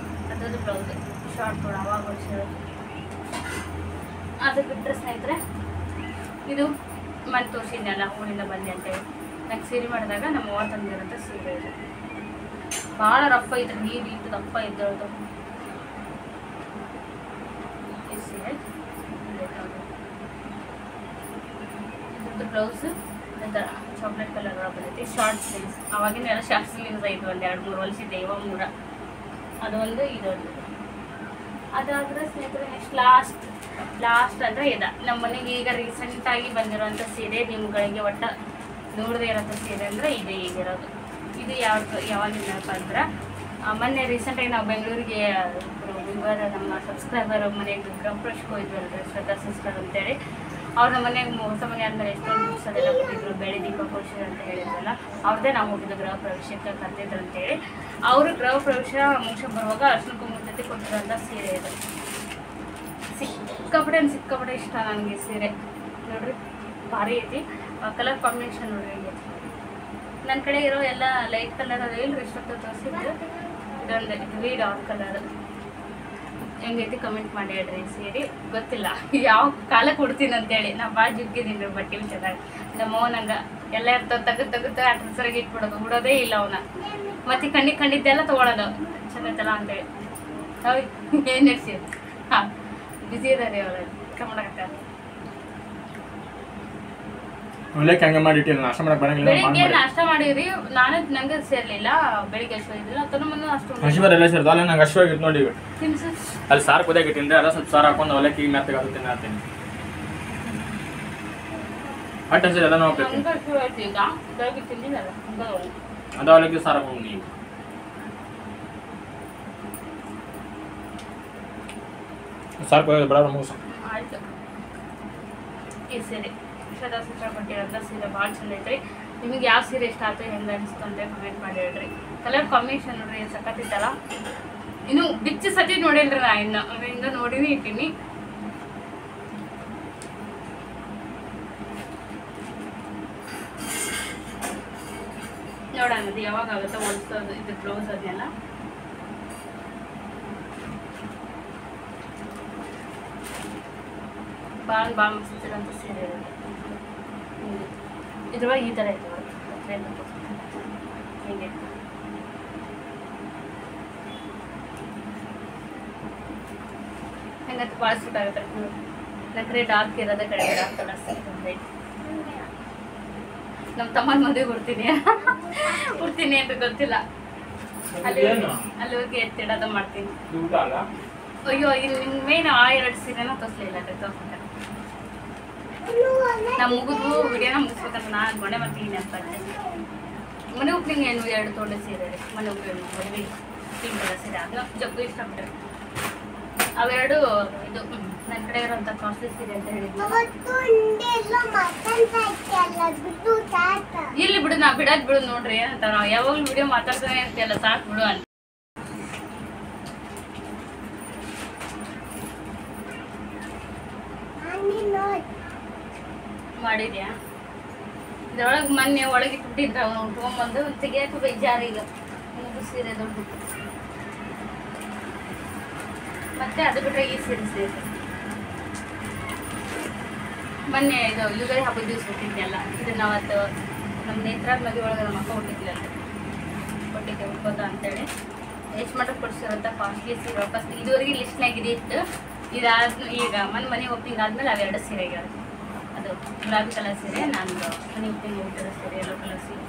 ಅದೊಂದು ಬ್ಲೌಸ್ ಶಾರ್ಟ್ ಕೂಡ ಅವಾಗ ಹೊಡ್ಸಿರೋದು. ಅದು ಬಿಟ್ಟರೆ ಸ್ನೇಹಿತರೆ ಇದು ಮನೆ ತೋರಿಸಿದ್ನಲ್ಲ, ಊರಿಂದ ಬಂದೆ ಅಂತೇಳಿ ನಂಗೆ ಸೀರೆ ಮಾಡಿದಾಗ ನಮ್ಮ ಅವ್ವ ತಂದಿರೋಂಥ ಸೀರೆ ಇದು. ಭಾಳ ರಫ್ ಐತ್ರಿ, ನೀರು ಇಟ್ಟು ದಪ್ಪ ಇದ್ದೋದು ಈ ಸೀರೆ. ಇದ್ರದ್ದು ಬ್ಲೌಸು ಒಂಥರ ಚಾಕ್ಲೇಟ್ ಕಲರ್ ಒಳಗೆ ಬಂದೈತಿ, ಶಾರ್ಟ್ ಸ್ಲೀವ್ಸ್. ಅವಾಗಿನ ಎಲ್ಲ ಶಾರ್ಟ್ ಸ್ಲೀವ್ಸ್ ಐತೆ, 1-2-3 ಹೊಲಿಸಿದ್ದೆ, ಇವಾಗ 3. ಅದೊಂದು ಇದೊಂದು. ಅದಾದರೆ ಸ್ನೇಹಿತರೆ ನೆಕ್ಸ್ಟ್ ಲಾಸ್ಟ್ ಅಂದರೆ ಇದೆ ನಮ್ಮ ಮನೆಗೆ ಈಗ ರೀಸೆಂಟಾಗಿ ಬಂದಿರೋಂಥ ಸೀರೆ, ನಿಮ್ಗಳಿಗೆ ಒಟ್ಟು ನೋಡದೇ ಇರೋಂಥ ಸೀರೆ ಅಂದರೆ ಇದು ಈಗಿರೋದು. ಇದು ಯಾವಾಗಿನಪ್ಪ ಅಂದ್ರೆ ಮೊನ್ನೆ ರೀಸೆಂಟಾಗಿ ನಾವು ಬೆಂಗಳೂರಿಗೆ ಇವರು ನಮ್ಮ ಸಬ್ಸ್ಕ್ರೈಬರ್ ಮನೆಗೆ ಗೃಹಪ್ರವೇಶಕ್ಕೆ ಹೋಗಿದ್ವಲ್ರಿ, ಶ್ರದ್ಧಾ ಸಿಸ್ಟರ್ ಅಂತೇಳಿ. ಅವ್ರ ನಮ್ಮ ಮನೆಗೆ ಹೊಸ ಮನೆ ಆದಮೇಲೆ ಎಷ್ಟೊಂದು ಬುಕ್ಸ್ ಅದೆಲ್ಲ ಕೊಟ್ಟಿದ್ರು, ಬೆಳೆ ದೀಪ ಕೊಡ್ಸಿದ್ರು ಅಂತ ಹೇಳಿದ್ರಲ್ಲ, ಅವ್ರದ್ದೇ ನಾವು ಹೋಗಿದ್ದು ಗೃಹ ಪ್ರವೇಶಕ್ಕೆ ಕರೆದಿದ್ರು ಅಂತೇಳಿ. ಅವರು ಗೃಹ ಪ್ರವೇಶ ಮುಗಿಸಿ ಬರುವಾಗ ಅರ್ಶಿನ ಕುಂಕುಮ ಅತ್ತೆ ಕೊಟ್ಟಿರೋಂಥ ಸೀರೆ ಇದು. ಸಿಕ್ಕಾಪಟ್ಟೆ ಇಷ್ಟ ನನಗೆ ಸೀರೆ ನೋಡ್ರಿ, ಭಾರಿ ಐತಿ. ಕಲರ್ ಕಾಂಬಿನೇಷನ್ ನೋಡ್ರಿ ಹಿಂಗೆ. ನನ್ನ ಕಡೆ ಇರೋ ಎಲ್ಲ ಲೈಟ್ ಕಲರ್ ಅದು ಇಲ್ರಿ, ಇಷ್ಟೊತ್ತು ತೋರಿಸಿದ್ದು ಇದೊಂದು ಹೆವಿ ಡಾರ್ಕ್ ಕಲರ್. ಹೆಂಗೈತಿ ಕಮೆಂಟ್ ಮಾಡಿ ಹೇಳ್ರಿ. ಸೀರೆ ಗೊತ್ತಿಲ್ಲ ಯಾವ ಕಾಲಕ್ಕೆ ಕೊಡ್ತೀನಿ ಅಂತೇಳಿ. ನಾ ಭಾಳ ಜುಗ್ಗಿದ್ದೀನಿ ರೀ ಬಟ್ಟೆ ವಿಷಯದಾಗ. ನಮ್ಮ ನಂಗೆ ಎಲ್ಲ ಇರ್ತವೆ ತೆಗೆದು ಅಟ್ರಸರಿಗೆ ಇಟ್ಬಿಡೋದು, ಬಿಡೋದೇ ಇಲ್ಲ ಅವನ್ನ. ಮತ್ತೆ ಕಂಡಿದ್ದೆಲ್ಲ ತೊಗೊಳೋದು ಚೆನ್ನಾಗೈತಲ್ಲ ಅಂತೇಳಿ. ಹೌದು ಏನು ನಡೆಸಿ ಹಾಂ ಬಿಸಿ ಇದಾರೆ ಅವ್ರು ಕಮ್ಮಡಕತ್ತ. ಹಂಗೆ ಮಾಡಿಟ್ಟಿಲ್ಲ, ನಾಷ್ಟ ಮಾಡಕ್ಕೆ ಬರಂಗಿಲ್ಲ. ಬೆಳಿಗ್ಗೆ ನಾಷ್ಟ ಮಾಡಿರಿ, ನಂಗೆ ಸೇರ್ಲಿಲ್ಲ. ಬೆಳಿಗ್ಗೆ ಅಶ್ವಾಗಿದ್ದಿಲ್ಲ ಅತನ ಮುಂದೆ ಅಷ್ಟು ಹಸಿಬಾರ ಎಲ್ಲ ಸೇರ್ದು ಅಲ್ಲ. ನಂಗೆ ಅಶ್ವಾಗಿತ್ತು ನೋಡಿ. ಈಗ ತಿನ್ಸು ಅಲ್ಲಿ ಸಾರು ಕುದಿಯಾಗಿ ತಿಂದ್ರೆ ಅದ ಸ್ವಲ್ಪ ಸಾರು ಹಾಕೊಂಡು ಅವಲಕ್ಕಿ ಮೆತ್ತಗೆ ಅದು ತಿನ್ನತ್ತೀನಿ. ಹಟ್ಟು ಹಸಿರು ಎಲ್ಲ ಹೋಗ್ಬೇಕು. ಹಂಗೆ ಅಶ್ವಾಯ್ತು. ಈಗ ಬೆಳಗ್ಗೆ ತಿಂದಿದ್ದಲ್ಲ ಅದು ಅವಲಕ್ಕಿ ಸಾರು ಹಾಕೊಂಡು ನೀವು ಸಾರು ಕುದಿಯೋದು ಬೇಡ ಮುಗಿಸ. ಆಯ್ತು. ಈ ಸೀರೆ ಕೊಟ್ಟಿರೋಂಥ ಸೀರೆ ಭಾಳ ಚಂದ ಐತ್ರಿ. ನಿಮಗೆ ಯಾವ ಸೀರೆ ಇಷ್ಟ ಆಯ್ತು, ಹೆಂಗೆ ಅನಿಸ್ತು ಅಂತ ಕಮೆಂಟ್ ಮಾಡಿ ಹೇಳ್ರಿ. ಕಲರ್ ಕಾಂಬಿನೇಷನ್ ನೋಡ್ರಿ ಸಖತ್ತಿತ್ತಲ್ಲ. ಇನ್ನು ಬಿಚ್ಚು ಸತಿ ನೋಡಿಲ್ರಿ ನಾ ಇನ್ನು ಹಿಂಗೆ ನೋಡಿನಿ ಇಟ್ಟೀನಿ. ನೋಡೋಣ ಅದು ಯಾವಾಗ ಆಗುತ್ತೆ ಹೊಲ್ಸೋದು. ಇದು ಬ್ಲೌಸ್ ಅದನ್ನೆಲ್ಲ ಭಾಳ ಮಸ್ತಿರೋಂಥ ಸೀರೆ ಇರುತ್ತೆ. ಇದ್ರೊಳಗೆ ಈ ಥರ ಐತೆ ಹೀಗೆ. ಹೆಂಗಂತ ಭಾಳ ಸೂಟ್ ಆಗುತ್ತೆ. ನಕ್ರೆ ಡಾರ್ಕ್ ಇರೋದೇ ಕಡೆ ಡಾರ್ಕ್ ಕಲರ್ಸ್ ಐತೆ. ನಮ್ಮ ತಮ್ಮನ ಮದುವೆ ಕೊಡ್ತೀನಿ ಅಂತ ಗೊತ್ತಿಲ್ಲ. ಅಲ್ಲಿ ಹೋಗಿ ಎತ್ತಿಡೋದು ಮಾಡ್ತೀನಿ. ಅಯ್ಯೋ ಇಲ್ಲಿ ನಿಮ್ಮ ಮೇನ್ ಆ 2 ಸೀರೆನ ತೋರಿಸ್ಲಿಲ್ಲ ತೋರ್ಸ್ತಾರೆ. ನಾವು ಮುಗಿದ್ವು ವಿಡಿಯೋನ ಮುಗಿಸ್ಬೇಕಂತ ನಾನು ಅನ್ಕೊಂಡೆ. ಮತ್ತೆ ಈ ನೆನಪತ್ತೆ ಮನೆ ಉಪ್ಪಿಂಗ್ ಏನು 2 ತೊಗೊಂಡೆ ಸೀರೆ ರೀ. ಮನೆ ಉಪ್ಪಿಂಗ್ ಮದುವೆ ಪಿಂಕ್ ಕಲರ್ ಸೀರೆ ಅದು ಜಗ್ಗು ಇಷ್ಟಪಟ್ಟರೆ. ಅವೆರಡು ಇದು ನನ್ನ ಕಡೆ ಇರೋಂಥ ಕಾಸ್ಟ್ಲಿ ಸೀರೆ ಅಂತ ಹೇಳಿದ್ವಿ. ಇಲ್ಲಿ ಬಿಡು, ನಾ ಬಿಡು ನೋಡ್ರಿ ಏನಂತ. ನಾವು ಯಾವಾಗಲೂ ವಿಡಿಯೋ ಮಾತಾಡ್ತಾನೆ ಅಂತೆಲ್ಲ ಸಾಕು ಬಿಡು ಅಂತ ಮಾಡಿದ್ಯಾ. ಇದ್ರೊಳಗೆ ಮೊನ್ನೆ ಒಳಗೆ ಇಟ್ಬಿಟ್ಟಿದ್ರ ಅವನು ಉಟ್ಕೊಂಡ್ಬಂದು ತೆಗಿಯಕ್ಕೆ ಬೇಜಾರು. ಈಗ ಮೂಗು ಸೀರೆ ದೊಡ್ಡ ಮತ್ತೆ ಅದು ಬಿಟ್ಟರೆ ಈ ಸೀರೆ ಸೇರಿ ಮೊನ್ನೆ ಇದು ಯುಗಾದಿ ಹಬ್ಬದ ದಿವಸ ಹುಟ್ಟಿದ್ನಲ್ಲ. ಇದನ್ನ ಅವತ್ತು ನಮ್ಮ ನೇತ್ರಾದ ಮದುವೆ ಒಳಗೆ ನಮ್ಮ ಅಕ್ಕ ಹುಟ್ಟಿದ್ಲಲ್ಲ, ಒಟ್ಟಿಗೆ ಉಟ್ಕೋತ ಅಂತೇಳಿ ಎಷ್ಟು ಮಟ್ಟಕ್ಕೆ ಕೊಡಿಸಿರೋಂಥ ಕಾಸ್ಟ್ಲಿ ಸೀರೆ ವಾಪಸ್ ಇದುವರೆಗೆ ಲಿಸ್ಟ್ನಾಗಿದೆ ಇತ್ತು. ಇದಾದ ಈಗ ಮನೆ ಓಪನಿಂಗ್ ಆದಮೇಲೆ ಅವೆರಡು ಸೀರೆಗಳು. ಅದು ಗುಲಾಬಿ ಕಲರ್ ಸೀರೆ, ನಂದು ಮನೆ ಓಪನಿಂಗ್ ಹುಟ್ಟಿರೋ ಸೀರೆ ಯೆಲ್ಲೋ ಕಲರ್ ಸೀರೆ.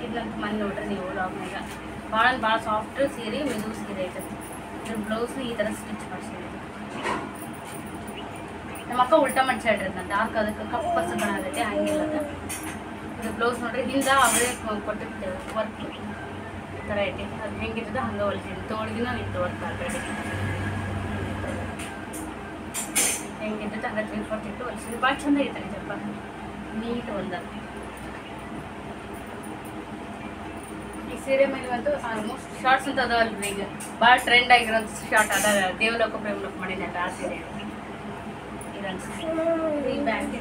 ಇದನ್ನಂತ ಮನೆ ನೋಡ್ರಿ ನೀವು ಲಾಗ್ನಾಗ. ಭಾಳ ಸಾಫ್ಟ್ ಸೀರೆ, ಮೆದು ಸೀರೆ ಐತೆ. ಇದ್ರ ಬ್ಲೌಸು ಈ ಥರ ಸ್ಟಿಚ್ ಮಾಡಿಸಿದೆ. ನಮ್ಮ ಅಕ್ಕ ಉಲ್ಟಾ ಮಾಡ್ಸಾಡ್ರಿ ನಾನು ಡಾರ್ಕ್ ಅದಕ್ಕೆ ಕಪ್ಪಸ ಕಾಣಾಗೈತೆ, ಹಂಗಿಲ್ಲ ಅದು. ಇದು ಬ್ಲೌಸ್ ನೋಡ್ರಿ ಹಿಂದೆ ಅವರೇ ಕೊಟ್ಟಿರ್ತೇವೆ ವರ್ಕ್ ಈ ಥರ ಐತಿ. ಅದು ಹೆಂಗಿರ್ತದೆ ಹಂಗೆ ಹೊಲ್ತೀನಿ. ತೋಳ್ಗಿನ ಇತ್ತು ವರ್ಕ್ ಆಲ್ರೆಡಿ ಹೆಂಗಿರ್ತದೆ ಹಂಗೆ 3/4 ಇಟ್ಟು ಹೊಲ್ಸಿದ್ದು. ಭಾಳ ಚಂದ ಐತೆ ಸ್ವಲ್ಪ ನೀಟ್ ಹೊಲ್ದ. ಈ ಸೀರೆ ಮೇಲೆ ಬಂದು ಆಲ್ಮೋಸ್ಟ್ ಶಾರ್ಟ್ಸ್ ಅಂತ ಅದಾವಲ್ರಿ ಈಗ ಭಾಳ ಟ್ರೆಂಡ್ ಆಗಿರೋದು ಶಾರ್ಟ್ ಅದ. ದೇವಲೋಕ ಪ್ರೇಮಲೋಕ ಮಾಡಿದ್ನಲ್ಲ ಆ ಸೀರೆ ಇದನ್ನು ಈ ಬ್ಯಾಂಕ್